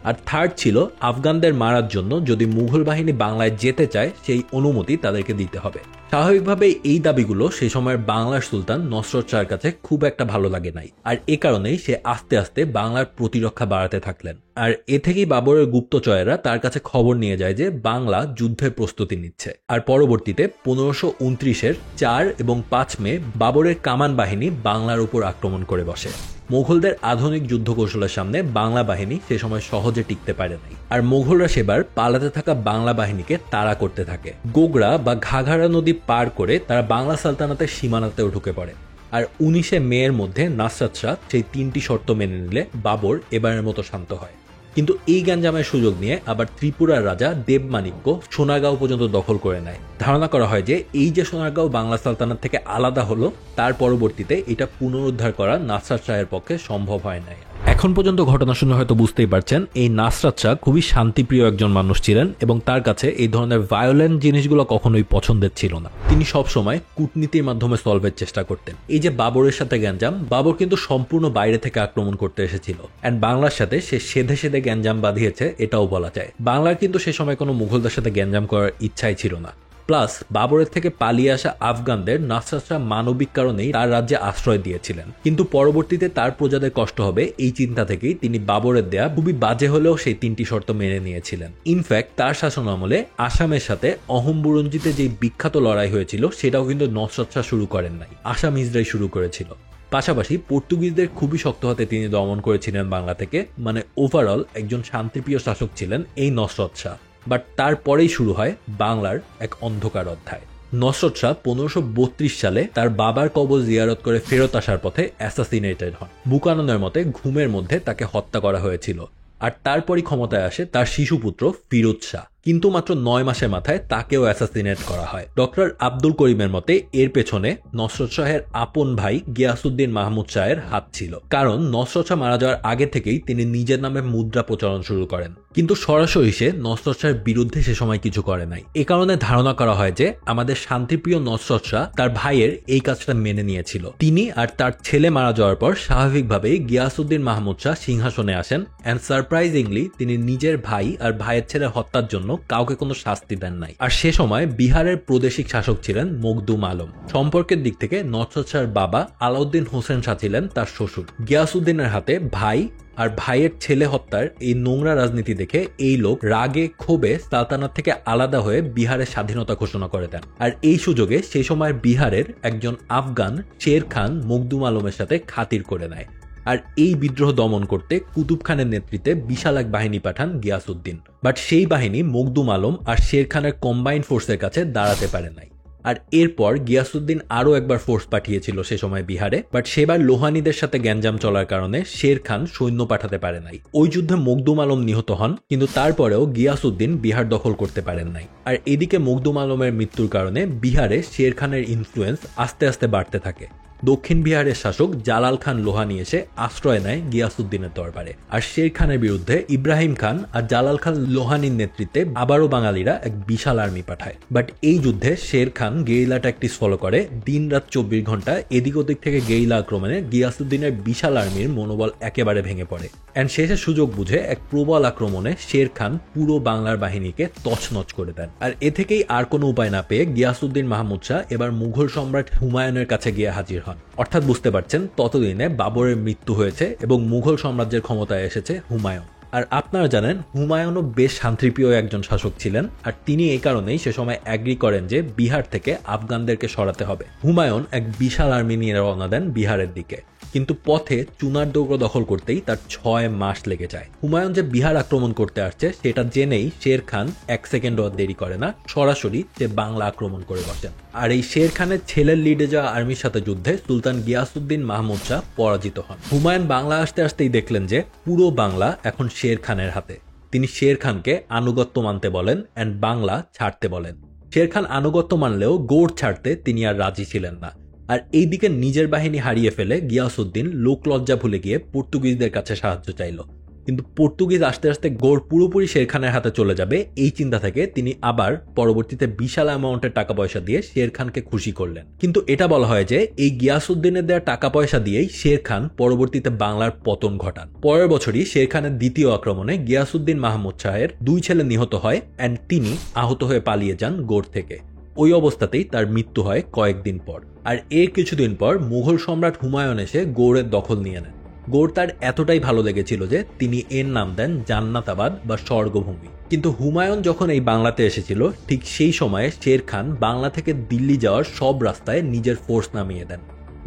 আর থার্ড ছিল আফগানদের মারার জন্য যদি মুঘল বাহিনী বাংলায় যেতে চায় সেই অনুমতি তাদেরকে দিতে হবে। স্বাভাবিকভাবে এই দাবিগুলো সে সময়ের বাংলার সুলতান নসরত শাহের কাছে খুব একটা ভালো লাগে নাই, আর এ কারণেই সে আস্তে আস্তে বাংলার প্রতিরক্ষা বাড়াতে থাকলেন। আর এ থেকেই বাবরের গুপ্তচরেরা তার কাছে খবর নিয়ে যায় যে বাংলা যুদ্ধের প্রস্তুতি নিচ্ছে। আর পরবর্তীতে 1529-এর 4 এবং 5 মে বাবরের কামান বাহিনী বাংলার উপর আক্রমণ করে বসে। মোগলদের আধুনিক যুদ্ধ কৌশলের সামনে বাংলা বাহিনী সে সময় সহজে টিকতে পারে নাই, আর মোগলরা সেবার পালাতে থাকা বাংলা বাহিনীকে তাড়া করতে থাকে। গোগরা বা ঘাঘরা নদী পার করে তারা বাংলা সালতানাতের সীমানাতেও ঢুকে পড়ে। আর 19 মের মধ্যে নাসরত শাহ সেই 3টি শর্ত মেনে নিলে বাবর এবারের মতো শান্ত হয়। কিন্তু এই গ্যাঞ্জামের সুযোগ নিয়ে আবার ত্রিপুরার রাজা দেবমাণিক্য সোনারগাঁও পর্যন্ত দখল করে নেয়। ধারণা করা হয় যে এই যে সোনারগাঁও বাংলা সালতানাত থেকে আলাদা হলো, তার পরবর্তীতে এটা পুনরুদ্ধার করা নাসরত শাহের পক্ষে সম্ভব হয় নাই। এখন পর্যন্ত ঘটনা শুনে হয়তো বুঝতেই পারছেন এই নাসরত শাহ খুবই শান্তিপ্রিয় একজন মানুষ ছিলেন এবং তার কাছে এই ধরনের ভায়োলেন্ট জিনিসগুলো কখনোই পছন্দের ছিল না। তিনি সবসময় কূটনীতির মাধ্যমে সলভের চেষ্টা করতেন। এই যে বাবরের সাথে গ্যাঞ্জাম, বাবর কিন্তু সম্পূর্ণ বাইরে থেকে আক্রমণ করতে এসেছিল, এন্ড বাংলার সাথে সে সেধে সেধে গ্যাঞ্জাম বাঁধিয়েছে এটাও বলা যায়। বাংলার কিন্তু সে সময় কোনো মুঘলদের সাথে গ্যাঞ্জাম করার ইচ্ছাই ছিল না। প্লাস বাবরের থেকে পালিয়ে আসা আফগানদের নাসরত শাহ মানবিক কারণেই তার রাজ্যে আশ্রয় দিয়েছিলেন, কিন্তু পরবর্তীতে তার প্রজাদের কষ্ট হবে এই চিন্তা থেকেই তিনি বাবরের দেয়া খুবই বাজে হলেও সেই 3টি শর্ত মেনে নিয়েছিলেন। ইনফ্যাক্ট তার শাসন আমলে আসামের সাথে অহোম বুরঞ্জিতে যে বিখ্যাত লড়াই হয়েছিল সেটাও কিন্তু নসরত শাহ শুরু করেন নাই, আসামিজরাই শুরু করেছিল। পাশাপাশি পর্তুগিজদের খুবই শক্ত হাতে তিনি দমন করেছিলেন বাংলা থেকে, মানে ওভারঅল একজন শান্তিপ্রিয় শাসক ছিলেন এই নসরত শাহ। বাট তারপরেই শুরু হয় বাংলার এক অন্ধকার অধ্যায়। নসরত শাহ 1532 সালে তার বাবার কবর জিয়ারত করে ফেরত আসার পথে অ্যাসাসিনেটেড হন। বুকাননের মতে ঘুমের মধ্যে তাকে হত্যা করা হয়েছিল। আর তারপরই ক্ষমতায় আসে তার শিশুপুত্র ফিরোজ শাহ, কিন্তু মাত্র 9 মাসের মাথায় তাকেও অ্যাসাসিনেট করা হয়। ডক্টর আব্দুল করিমের মতে এর পেছনে নসরত শাহের আপন ভাই গিয়াসউদ্দিন মাহমুদ শাহের হাত ছিল, কারণ নসরত শাহ মারা যাওয়ার আগে থেকেই তিনি নিজের নামে মুদ্রা প্রচলন শুরু করেন। কিন্তু সরাসরি সে নসরত শাহের বিরুদ্ধে সে সময় কিছু করে নাই। এ কারণে ধারণা করা হয় যে আমাদের শান্তিপ্রিয় নসরত শাহ তার ভাইয়ের এই কাজটা মেনে নিয়েছিল। তিনি আর তার ছেলে মারা যাওয়ার পর স্বাভাবিকভাবেই গিয়াসউদ্দিন মাহমুদ শাহ সিংহাসনে আসেন অ্যান্ড সারপ্রাইজিংলি তিনি নিজের ভাই আর ভাইয়ের ছেলে হত্যার জন্য কাউকে কোনো শাস্তি দেন নাই। আর সে সময় বিহারের প্রাদেশিক শাসক ছিলেন মখদুম আলম। সম্পর্কের দিক থেকে নসরত শাহর বাবা আলাউদ্দিন হোসেন শাহ ছিলেন তার শ্বশুর। গিয়াসউদ্দিনের হাতে ভাই আর ভাইয়ের ছেলে হত্যার এই নোংরা রাজনীতি দেখে এই লোক রাগে ক্ষোভে সালতানাত থেকে আলাদা হয়ে বিহারের স্বাধীনতা ঘোষণা করে দেন। আর এই সুযোগে সেই সময়ের বিহারের একজন আফগান শের খান মখদুম আলমের সাথে খাতির করে নেয়। আর এই বিদ্রোহ দমন করতে কুতুব খানের নেতৃত্বে বিশাল এক বাহিনী পাঠান গিয়াসউদ্দিন। বাট সেই বাহিনী মখদুম আলম আর শের খানের কম্বাইন্ড ফোর্সের কাছে দাঁড়াতে পারে নাই। আর এরপর গিয়াসউদ্দিন আরও একবার ফোর্স পাঠিয়েছিল সে সময় বিহারে, বাট সেবার লোহানীদের সাথে গ্যাঞ্জাম চলার কারণে শের খান সৈন্য পাঠাতে পারে নাই। ওই যুদ্ধে মখদুম আলম নিহত হন, কিন্তু তারপরেও গিয়াসউদ্দিন বিহার দখল করতে পারেন নাই। আর এদিকে মখদুম আলমের মৃত্যুর কারণে বিহারে শের খানের ইনফ্লুয়েন্স আস্তে আস্তে বাড়তে থাকে। দক্ষিণ বিহারের শাসক জালাল খান লোহানী এসে আশ্রয় নেয় গিয়াসউদ্দিনের দরবারে। আর শের খানের বিরুদ্ধে ইব্রাহিম খান আর জালাল খান লোহানীর নেতৃত্বে আবারও বাঙালিরা এক বিশাল আর্মি পাঠায়। বাট এই যুদ্ধে Sher Khan guerrilla tactics follow করে দিন রাত 24 ঘন্টা এদিক ওদিক থেকে গেরিলা আক্রমণে গিয়াসউদ্দিনের বিশাল আর্মির মনোবল একেবারে ভেঙে পড়ে। অ্যান্ড শেষে সুযোগ বুঝে এক প্রবল আক্রমণে শের খান পুরো বাংলার বাহিনীকে তছনছ করে দেন। আর এ থেকেই আর কোনো উপায় না পেয়ে গিয়াসউদ্দিন মাহমুদ শাহ এবার মুঘল সম্রাট হুমায়ুনের কাছে গিয়ে হাজির হন। অর্থাৎ বুঝতে পারছেন ততদিনে বাবরের মৃত্যু হয়েছে এবং মুঘল সাম্রাজ্যের ক্ষমতায় এসেছে হুমায়ুন। আর আপনারা জানেন হুমায়ুনও বেশ শান্তিপ্রিয় একজন শাসক ছিলেন, আর তিনি এই কারণেই সে সময় অ্যাগ্রি করেন যে বিহার থেকে আফগানদেরকে সরাতে হবে। হুমায়ুন এক বিশাল আর্মি নিয়ে রওনা দেন বিহারের দিকে, কিন্তু পথে চুনার দুর্গ দখল করতেই তার 6 মাস লেগে যায়। হুমায়ুন যে বিহার আক্রমণ করতে আসছে সেটা জেনেই শের খান 1 সেকেন্ডও দেরি করে না, সরাসরি সে বাংলা আক্রমণ করে বসেন। আর এই শের খানের ছেলের লিডে যাওয়া আর্মির সাথে যুদ্ধে সুলতান গিয়াসউদ্দিন মাহমুদ শাহ পরাজিত হন। হুমায়ুন বাংলা আসতে আসতেই দেখলেন যে পুরো বাংলা এখন শের খানের হাতে। তিনি শের খানকে আনুগত্য মানতে বলেন অ্যান্ড বাংলা ছাড়তে বলেন। শের খান আনুগত্য মানলেও গৌড় ছাড়তে তিনি আর রাজি ছিলেন না। আর এইদিকে নিজের বাহিনী হারিয়ে ফেলে গিয়াসউদ্দিন লোকলজ্জা ভুলে গিয়ে পর্তুগিজদের কাছে সাহায্য চাইল। কিন্তু পর্তুগিজ আস্তে আস্তে গৌড় পুরোপুরি শের খানের হাতে চলে যাবে এই চিন্তা থেকে তিনি আবার পরবর্তীতে বিশাল অ্যামাউন্টের টাকা পয়সা দিয়ে শের খানকে খুশি করলেন। কিন্তু এটা বলা হয় যে এই গিয়াসউদ্দিনের দেওয়া টাকা পয়সা দিয়েই শের খান পরবর্তীতে বাংলার পতন ঘটান। পরের বছরই শের খানের দ্বিতীয় আক্রমণে গিয়াসউদ্দিন মাহমুদ শাহের 2 ছেলে নিহত হয় অ্যান্ড তিনি আহত হয়ে পালিয়ে যান গৌড় থেকে। ওই অবস্থাতেই তার মৃত্যু হয় কয়েকদিন পর। আর এর কিছুদিন পর মুঘল সম্রাট হুমায়ুন এসে গৌড়ের দখল নিয়ে নেন। গৌড় তার এতটাই ভালো লেগেছিল যে তিনি এর নাম দেন জান্নাতাবাদ বা স্বর্গভূমি। কিন্তু হুমায়ুন যখন এই বাংলাতে এসেছিল ঠিক সেই সময়ে শের খান বাংলা থেকে দিল্লি যাওয়ার সব রাস্তায় নিজের ফোর্স নামিয়ে দেন।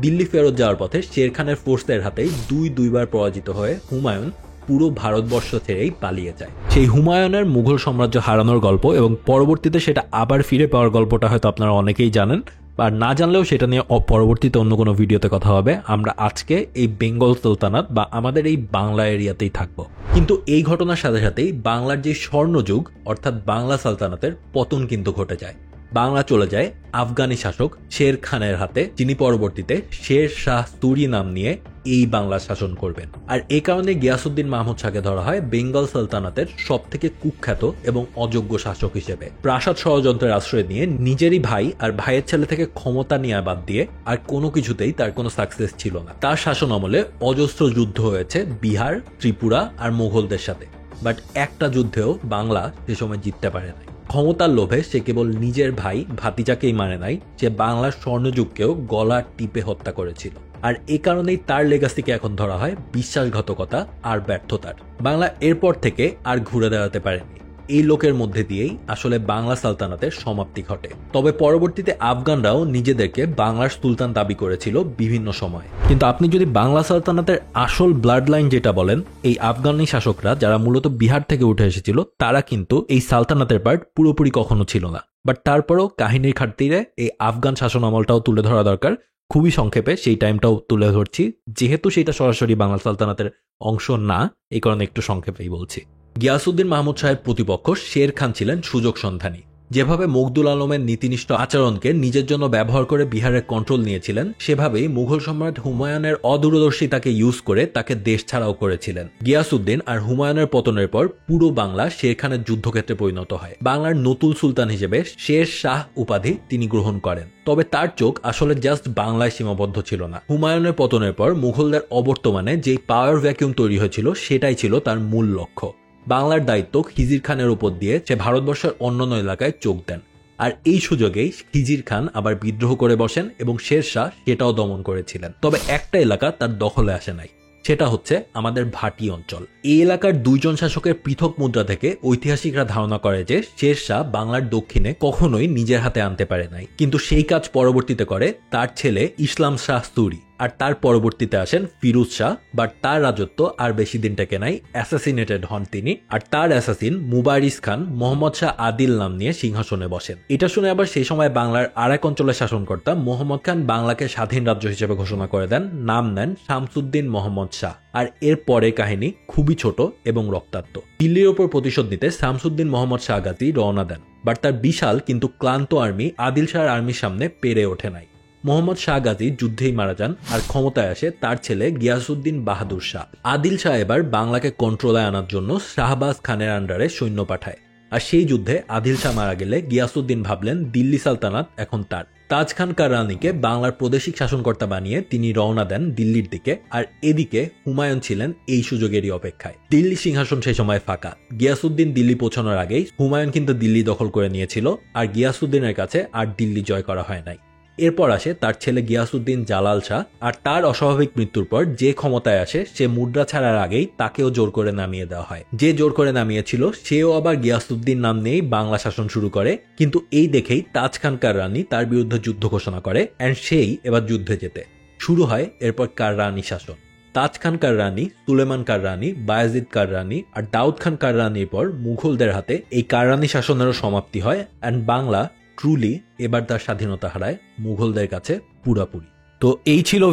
দিল্লি ফেরত যাওয়ার পথে শের খানের ফোর্সের হাতেই দুইবার পরাজিত হয়ে হুমায়ুন পুরো ভারতবর্ষ ছেড়েই পালিয়ে যায়। সেই হুমায়ুনের মুঘল সাম্রাজ্য হারানোর গল্প এবং পরবর্তীতে সেটা আবার ফিরে পাওয়ার গল্পটা হয়তো আপনারা অনেকেই জানেন, আর না জানলেও সেটা নিয়ে পরবর্তীতে অন্য কোনো ভিডিওতে কথা হবে। আমরা আজকে এই বেঙ্গল সুলতানাত বা আমাদের এই বাংলা এরিয়াতেই থাকবো। কিন্তু এই ঘটনার সাথে সাথেই বাংলার যে স্বর্ণযুগ অর্থাৎ বাংলা সালতানাতের পতন কিন্তু ঘটে যায়। বাংলা চলে যায় আফগানি শাসক শের খানের হাতে, যিনি পরবর্তীতে শের শাহ তুরি নাম নিয়ে এই বাংলা শাসন করবেন। আর এই কারণে গিয়াসউদ্দিন মাহমুদ শাহকে ধরা হয় বেঙ্গল সালতানাতের সব থেকে কুখ্যাত এবং অযোগ্য শাসক হিসেবে। প্রাসাদ ষড়যন্ত্রের আশ্রয় নিয়ে নিজেরই ভাই আর ভাইয়ের ছেলে থেকে ক্ষমতা নেওয়া বাদ দিয়ে আর কোনো কিছুতেই তার কোনো সাকসেস ছিল না। তার শাসন আমলে অজস্র যুদ্ধ হয়েছে বিহার, ত্রিপুরা আর মুঘলদের সাথে, বাট একটা যুদ্ধেও বাংলা সে সময় জিততে পারে নাই। ক্ষমতার লোভে সে কেবল নিজের ভাই ভাতিজাকেই মানে নাই, সে বাংলার স্বর্ণযুগকেও গলা টিপে হত্যা করেছিল। আর এই কারণেই তার লেগাসিকে এখন ধরা হয় বিশ্বাসঘাতকতা আর ব্যর্থতার। বাংলা এরপর থেকে আর ঘুরে দাঁড়াতে পারেনি। এই লোকের মধ্যে দিয়েই আসলে বাংলা সালতানাতের সমাপ্তি ঘটে। তবে পরবর্তীতে আফগানরাও নিজেদেরকে বাংলার সুলতান দাবি করেছিল বিভিন্ন সময়। কিন্তু আপনি যদি বাংলা সালতানাতের আসল ব্লাড লাইন যেটা বলেন, এই আফগানি শাসকরা যারা মূলত বিহার থেকে উঠে এসেছিল তারা কিন্তু এই সালতানাতের পার্ট পুরোপুরি কখনো ছিল না। বাট তারপরেও কাহিনীর খাতিরে এই আফগান শাসন আমলটাও তুলে ধরা দরকার। খুবই সংক্ষেপে সেই টাইমটাও তুলে ধরছি, যেহেতু সেটা সরাসরি বাংলা সালতানাতের অংশ না, এই কারণে একটু সংক্ষেপেই বলছি। গিয়াসউদ্দিন মাহমুদ শাহের প্রতিপক্ষ শের খান ছিলেন সুযোগ সন্ধানী। যেভাবে মুগদুল আলমের নীতিনিষ্ঠ আচরণকে নিজের জন্য ব্যবহার করে বিহারের কন্ট্রোল নিয়েছিলেন, সেভাবেই মুঘল সম্রাট হুমায়ুনের অদূরদর্শিতাকে ইউজ করে তাকে দেশ ছাড়াও করেছিলেন। গিয়াসউদ্দিন আর হুমায়ুনের পতনের পর পুরো বাংলা শের খানের যুদ্ধক্ষেত্রে পরিণত হয়। বাংলার নতুন সুলতান হিসেবে শের শাহ উপাধি তিনি গ্রহণ করেন। তবে তার চোখ আসলে জাস্ট বাংলায় সীমাবদ্ধ ছিল না। হুমায়ুনের পতনের পর মুঘলদের অবর্তমানে যেই পাওয়ার ভ্যাকিউম তৈরি হয়েছিল, সেটাই ছিল তার মূল লক্ষ্য। বাংলার দায়িত্ব খিজির খানের উপর দিয়ে সে ভারতবর্ষের অন্যান্য এলাকায় চোখ দেন। আর এই সুযোগেই খিজির খান আবার বিদ্রোহ করে বসেন এবং শের শাহ সেটাও দমন করেছিলেন। তবে একটা এলাকা তার দখলে আসে নাই, সেটা হচ্ছে আমাদের ভাটি অঞ্চল। এই এলাকার দুইজন শাসকের পৃথক মুদ্রা থেকে ঐতিহাসিকরা ধারণা করে যে শের শাহ বাংলার দক্ষিণে কখনোই নিজের হাতে আনতে পারে নাই, কিন্তু সেই কাজ পরবর্তীতে করে তার ছেলে ইসলাম শাহ সুরি। আর তার পরবর্তীতে আসেন ফিরোজ শাহ, বাট তার রাজত্ব আর বেশি দিন টেকে নাই, অ্যাসাসিনেটেড হন তিনি। আর তার অ্যাসাসিন মুবারিস খান মোহাম্মদ শাহ আদিল নাম নিয়ে সিংহাসনে বসেন। এটা শুনে আবার সেই সময় বাংলার আর এক অঞ্চলের শাসনকর্তা মোহাম্মদ খান বাংলাকে স্বাধীন রাজ্য হিসেবে ঘোষণা করে দেন, নাম নেন শামসুদ্দিন মোহাম্মদ শাহ। আর এর পরে কাহিনী খুবই ছোট এবং রক্তাক্ত। দিল্লির ওপর প্রতিশোধ নিতে শামসুদ্দিন মোহাম্মদ শাহ গাজী রওনা দেন, বাট তার বিশাল কিন্তু ক্লান্ত আর্মি আদিল শাহর আর্মির সামনে পেরে ওঠে নাই। মোহাম্মদ শাহ গাজী যুদ্ধেই মারা যান আর ক্ষমতায় আসে তার ছেলে গিয়াসউদ্দিন বাহাদুর শাহ। আদিল শাহ এবার বাংলাকে কন্ট্রোলে আনার জন্য শাহবাজ খানের আন্ডারে সৈন্য পাঠায়। আর সেই যুদ্ধে আদিল শাহ মারা গেলে গিয়াসউদ্দিন ভাবলেন দিল্লি সালতানাত এখন তার। তাজ খান কাররানিকে বাংলার প্রাদেশিক শাসনকর্তা বানিয়ে তিনি রওনা দেন দিল্লির দিকে। আর এদিকে হুমায়ুন ছিলেন এই সুযোগেরই অপেক্ষায়। দিল্লি সিংহাসন সেই সময় ফাঁকা। গিয়াসউদ্দিন দিল্লি পৌঁছানোর আগেই হুমায়ুন কিন্তু দিল্লি দখল করে নিয়েছিল, আর গিয়াসউদ্দিনের কাছে আর দিল্লি জয় করা হয় নাই। এরপর আসে তার ছেলে গিয়াসউদ্দিন জালাল শাহ। আর তার অস্বাভাবিক মৃত্যুর পর যে ক্ষমতায় আসে সে মুদ্রা ছাড়ার আগেই তাকেও জোর করে নামিয়ে দেওয়া হয়। যে জোর করে নামিয়েছিল সেও আবার গিয়াসউদ্দিন নাম নিয়েই বাংলা শাসন শুরু করে। কিন্তু এই দেখেই তাজ খান কাররানি তার বিরুদ্ধে যুদ্ধ ঘোষণা করে, অ্যান্ড সেই এবার যুদ্ধে যেতে শুরু হয়। এরপর কাররানি শাসন। তাজ খান কাররানি, সুলেমান কাররানি, বায়াজিদ কাররানি আর দাউদ খান কাররানির পর মুঘলদের হাতে এই কাররানি শাসনেরও সমাপ্তি হয়, অ্যান্ড বাংলা ট্রুলি এবার তার স্বাধীনতা হারায় মুঘলদের কাছে পুরাপুরি। তো এই ছিল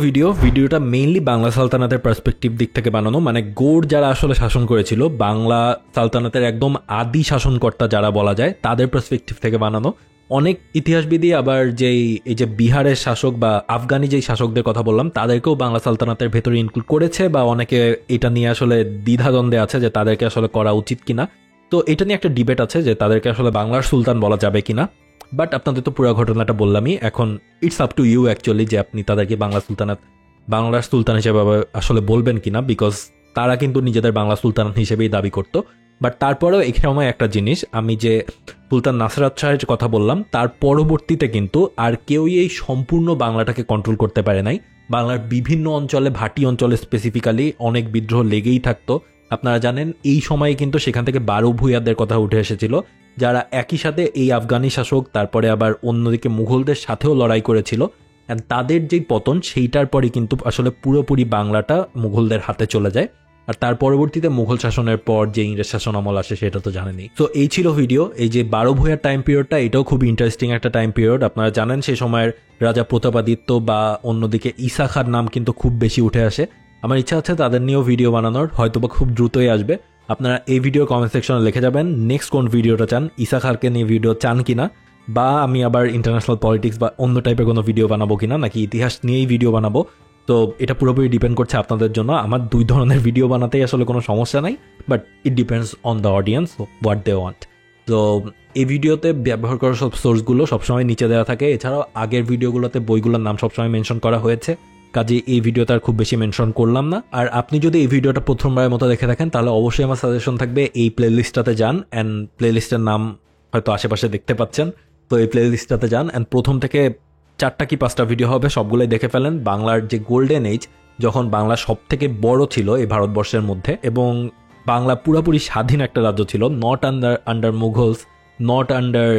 ভিডিওটা মেইনলি বাংলা সালতানাতের পার্সপেক্টিভ দিক থেকে বানানো, মানে গৌড় যারা আসলে শাসন করেছিল, বাংলা সালতানাতের একদম আদি শাসনকর্তা যারা বলা যায়, তাদের পার্সপেক্টিভ থেকে বানানো। অনেক ইতিহাসবিদই আবার এই যে বিহারের শাসক বা আফগানি যেই শাসকদের কথা বললাম, তাদেরকেও বাংলা সালতানাতের ভেতরে ইনক্লুড করেছে, বা অনেকে এটা নিয়ে আসলে দ্বিধাদ্বন্দ্বে আছে যে তাদেরকে আসলে করা উচিত কিনা। তো এটা নিয়ে একটা ডিবেট আছে যে তাদেরকে আসলে বাংলার সুলতান বলা যাবে কিনা। বাট আপনাদের তো পুরো ঘটনাটা বললামই, এখন it's up to you actually যে আপনি তাদেরকে বাংলার সুলতান হিসেবে আসলে বলবেন কিনা, বিকজ তারা কিন্তু নিজেদের বাংলা সুলতান হিসেবেই দাবি করতো। বাট তারপরেও এই সময় একটা জিনিস, আমি যে সুলতান নাসরাত শাহের কথা বললাম, তার পরবর্তীতে কিন্তু আর কেউই এই সম্পূর্ণ বাংলাটাকে কন্ট্রোল করতে পারে নাই। বাংলার বিভিন্ন অঞ্চলে, ভাটি অঞ্চলে স্পেসিফিক্যালি অনেক বিদ্রোহ লেগেই থাকতো। আপনারা জানেন এই সময়ে কিন্তু সেখান থেকে 12 ভূঁইয়াদের কথা উঠে এসেছিল, যারা একই সাথে এই আফগানি শাসক, তারপরে আবার অন্যদিকে মুঘলদের সাথেও লড়াই করেছিল। অ্যান্ড তাদের যেই পতন, সেইটার পরে কিন্তু আসলে পুরোপুরি বাংলাটা মুঘলদের হাতে চলে যায়। আর তার পরবর্তীতে মুঘল শাসনের পর যে ইংরেজ শাসন আমল আসে সেটা তো জানেনই। তো এই ছিল ভিডিও। এই যে 12 ভূঁইয়ার টাইম পিরিয়ডটা, এটাও খুব ইন্টারেস্টিং একটা টাইম পিরিয়ড। আপনারা জানেন সেই সময়ের রাজা প্রতাপাদিত্য বা অন্যদিকে ঈসা খার নাম কিন্তু খুব বেশি উঠে আসে। আমার ইচ্ছা আছে তাদের নিয়েও ভিডিও বানানোর, হয়তোবা খুব দ্রুতই আসবে। আপনারা এই ভিডিও কমেন্ট সেকশনে লিখে যাবেন নেক্সট কোন ভিডিওটা চান, ঈসা খারকে নিয়ে ভিডিও চান কিনা, বা আমি আবার ইন্টারন্যাশনাল পলিটিক্স বা অন্য টাইপের কোনো ভিডিও বানাবো কিনা, নাকি ইতিহাস নিয়েই ভিডিও বানাবো। তো এটা পুরোপুরি ডিপেন্ড করছে আপনাদের জন্য। আমার 2 ধরনের ভিডিও বানাতেই আসলে কোনো সমস্যা নাই, but it depends on the audience what they want. তো এই ভিডিওতে ব্যবহার করা সব সোর্সগুলো সবসময় নিচে দেওয়া থাকে। এছাড়াও আগের ভিডিওগুলোতে বইগুলোর নাম সবসময় মেনশন করা হয়েছে, কাজে এই ভিডিওতে আর খুব বেশি মেনশন করলাম না। আর আপনি যদি এই ভিডিওটা প্রথমবারের মতো দেখে থাকেন, তাহলে অবশ্যই আমার সাজেশন থাকবে এই প্লেলিস্টটাতে যান, অ্যান্ড প্লেলিস্টের নাম হয়তো আশেপাশে দেখতে পাচ্ছেন। তো এই প্লেলিস্টটাতে যান, অ্যান্ড প্রথম থেকে 4টা কি 5টা ভিডিও হবে, সবগুলোই দেখে ফেলেন। বাংলার যে গোল্ডেন এজ, যখন বাংলা সব থেকে বড় ছিল এই ভারতবর্ষের মধ্যে, এবং বাংলা পুরোপুরি স্বাধীন একটা রাজ্য ছিল, not under Mughals, not under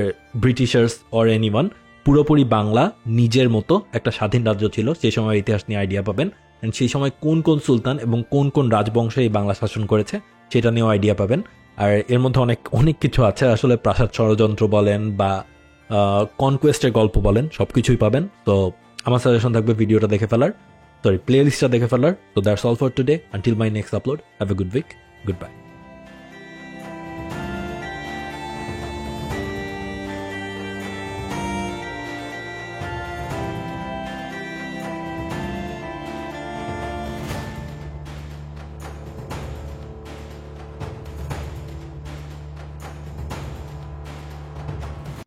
ব্রিটিশার্স or anyone. পুরোপুরি বাংলা নিজের মতো একটা স্বাধীন রাজ্য ছিল। সেই সময় ইতিহাস নিয়ে আইডিয়া পাবেন, অ্যান্ড সেই সময় কোন কোন সুলতান এবং কোন কোন রাজবংশ এই বাংলা শাসন করেছে সেটা নিয়েও আইডিয়া পাবেন। আর এর মধ্যে অনেক কিছু আছে, আসলে প্রাসাদ ষড়যন্ত্র বলেন বা কনকোয়েস্টের গল্প বলেন, সব কিছুই পাবেন। তো আমার সাজেশন থাকবে ভিডিওটা দেখে ফেলার, প্লে লিস্টটা দেখে ফেলার। তো that's all for today, until my next upload, have a good week, good by.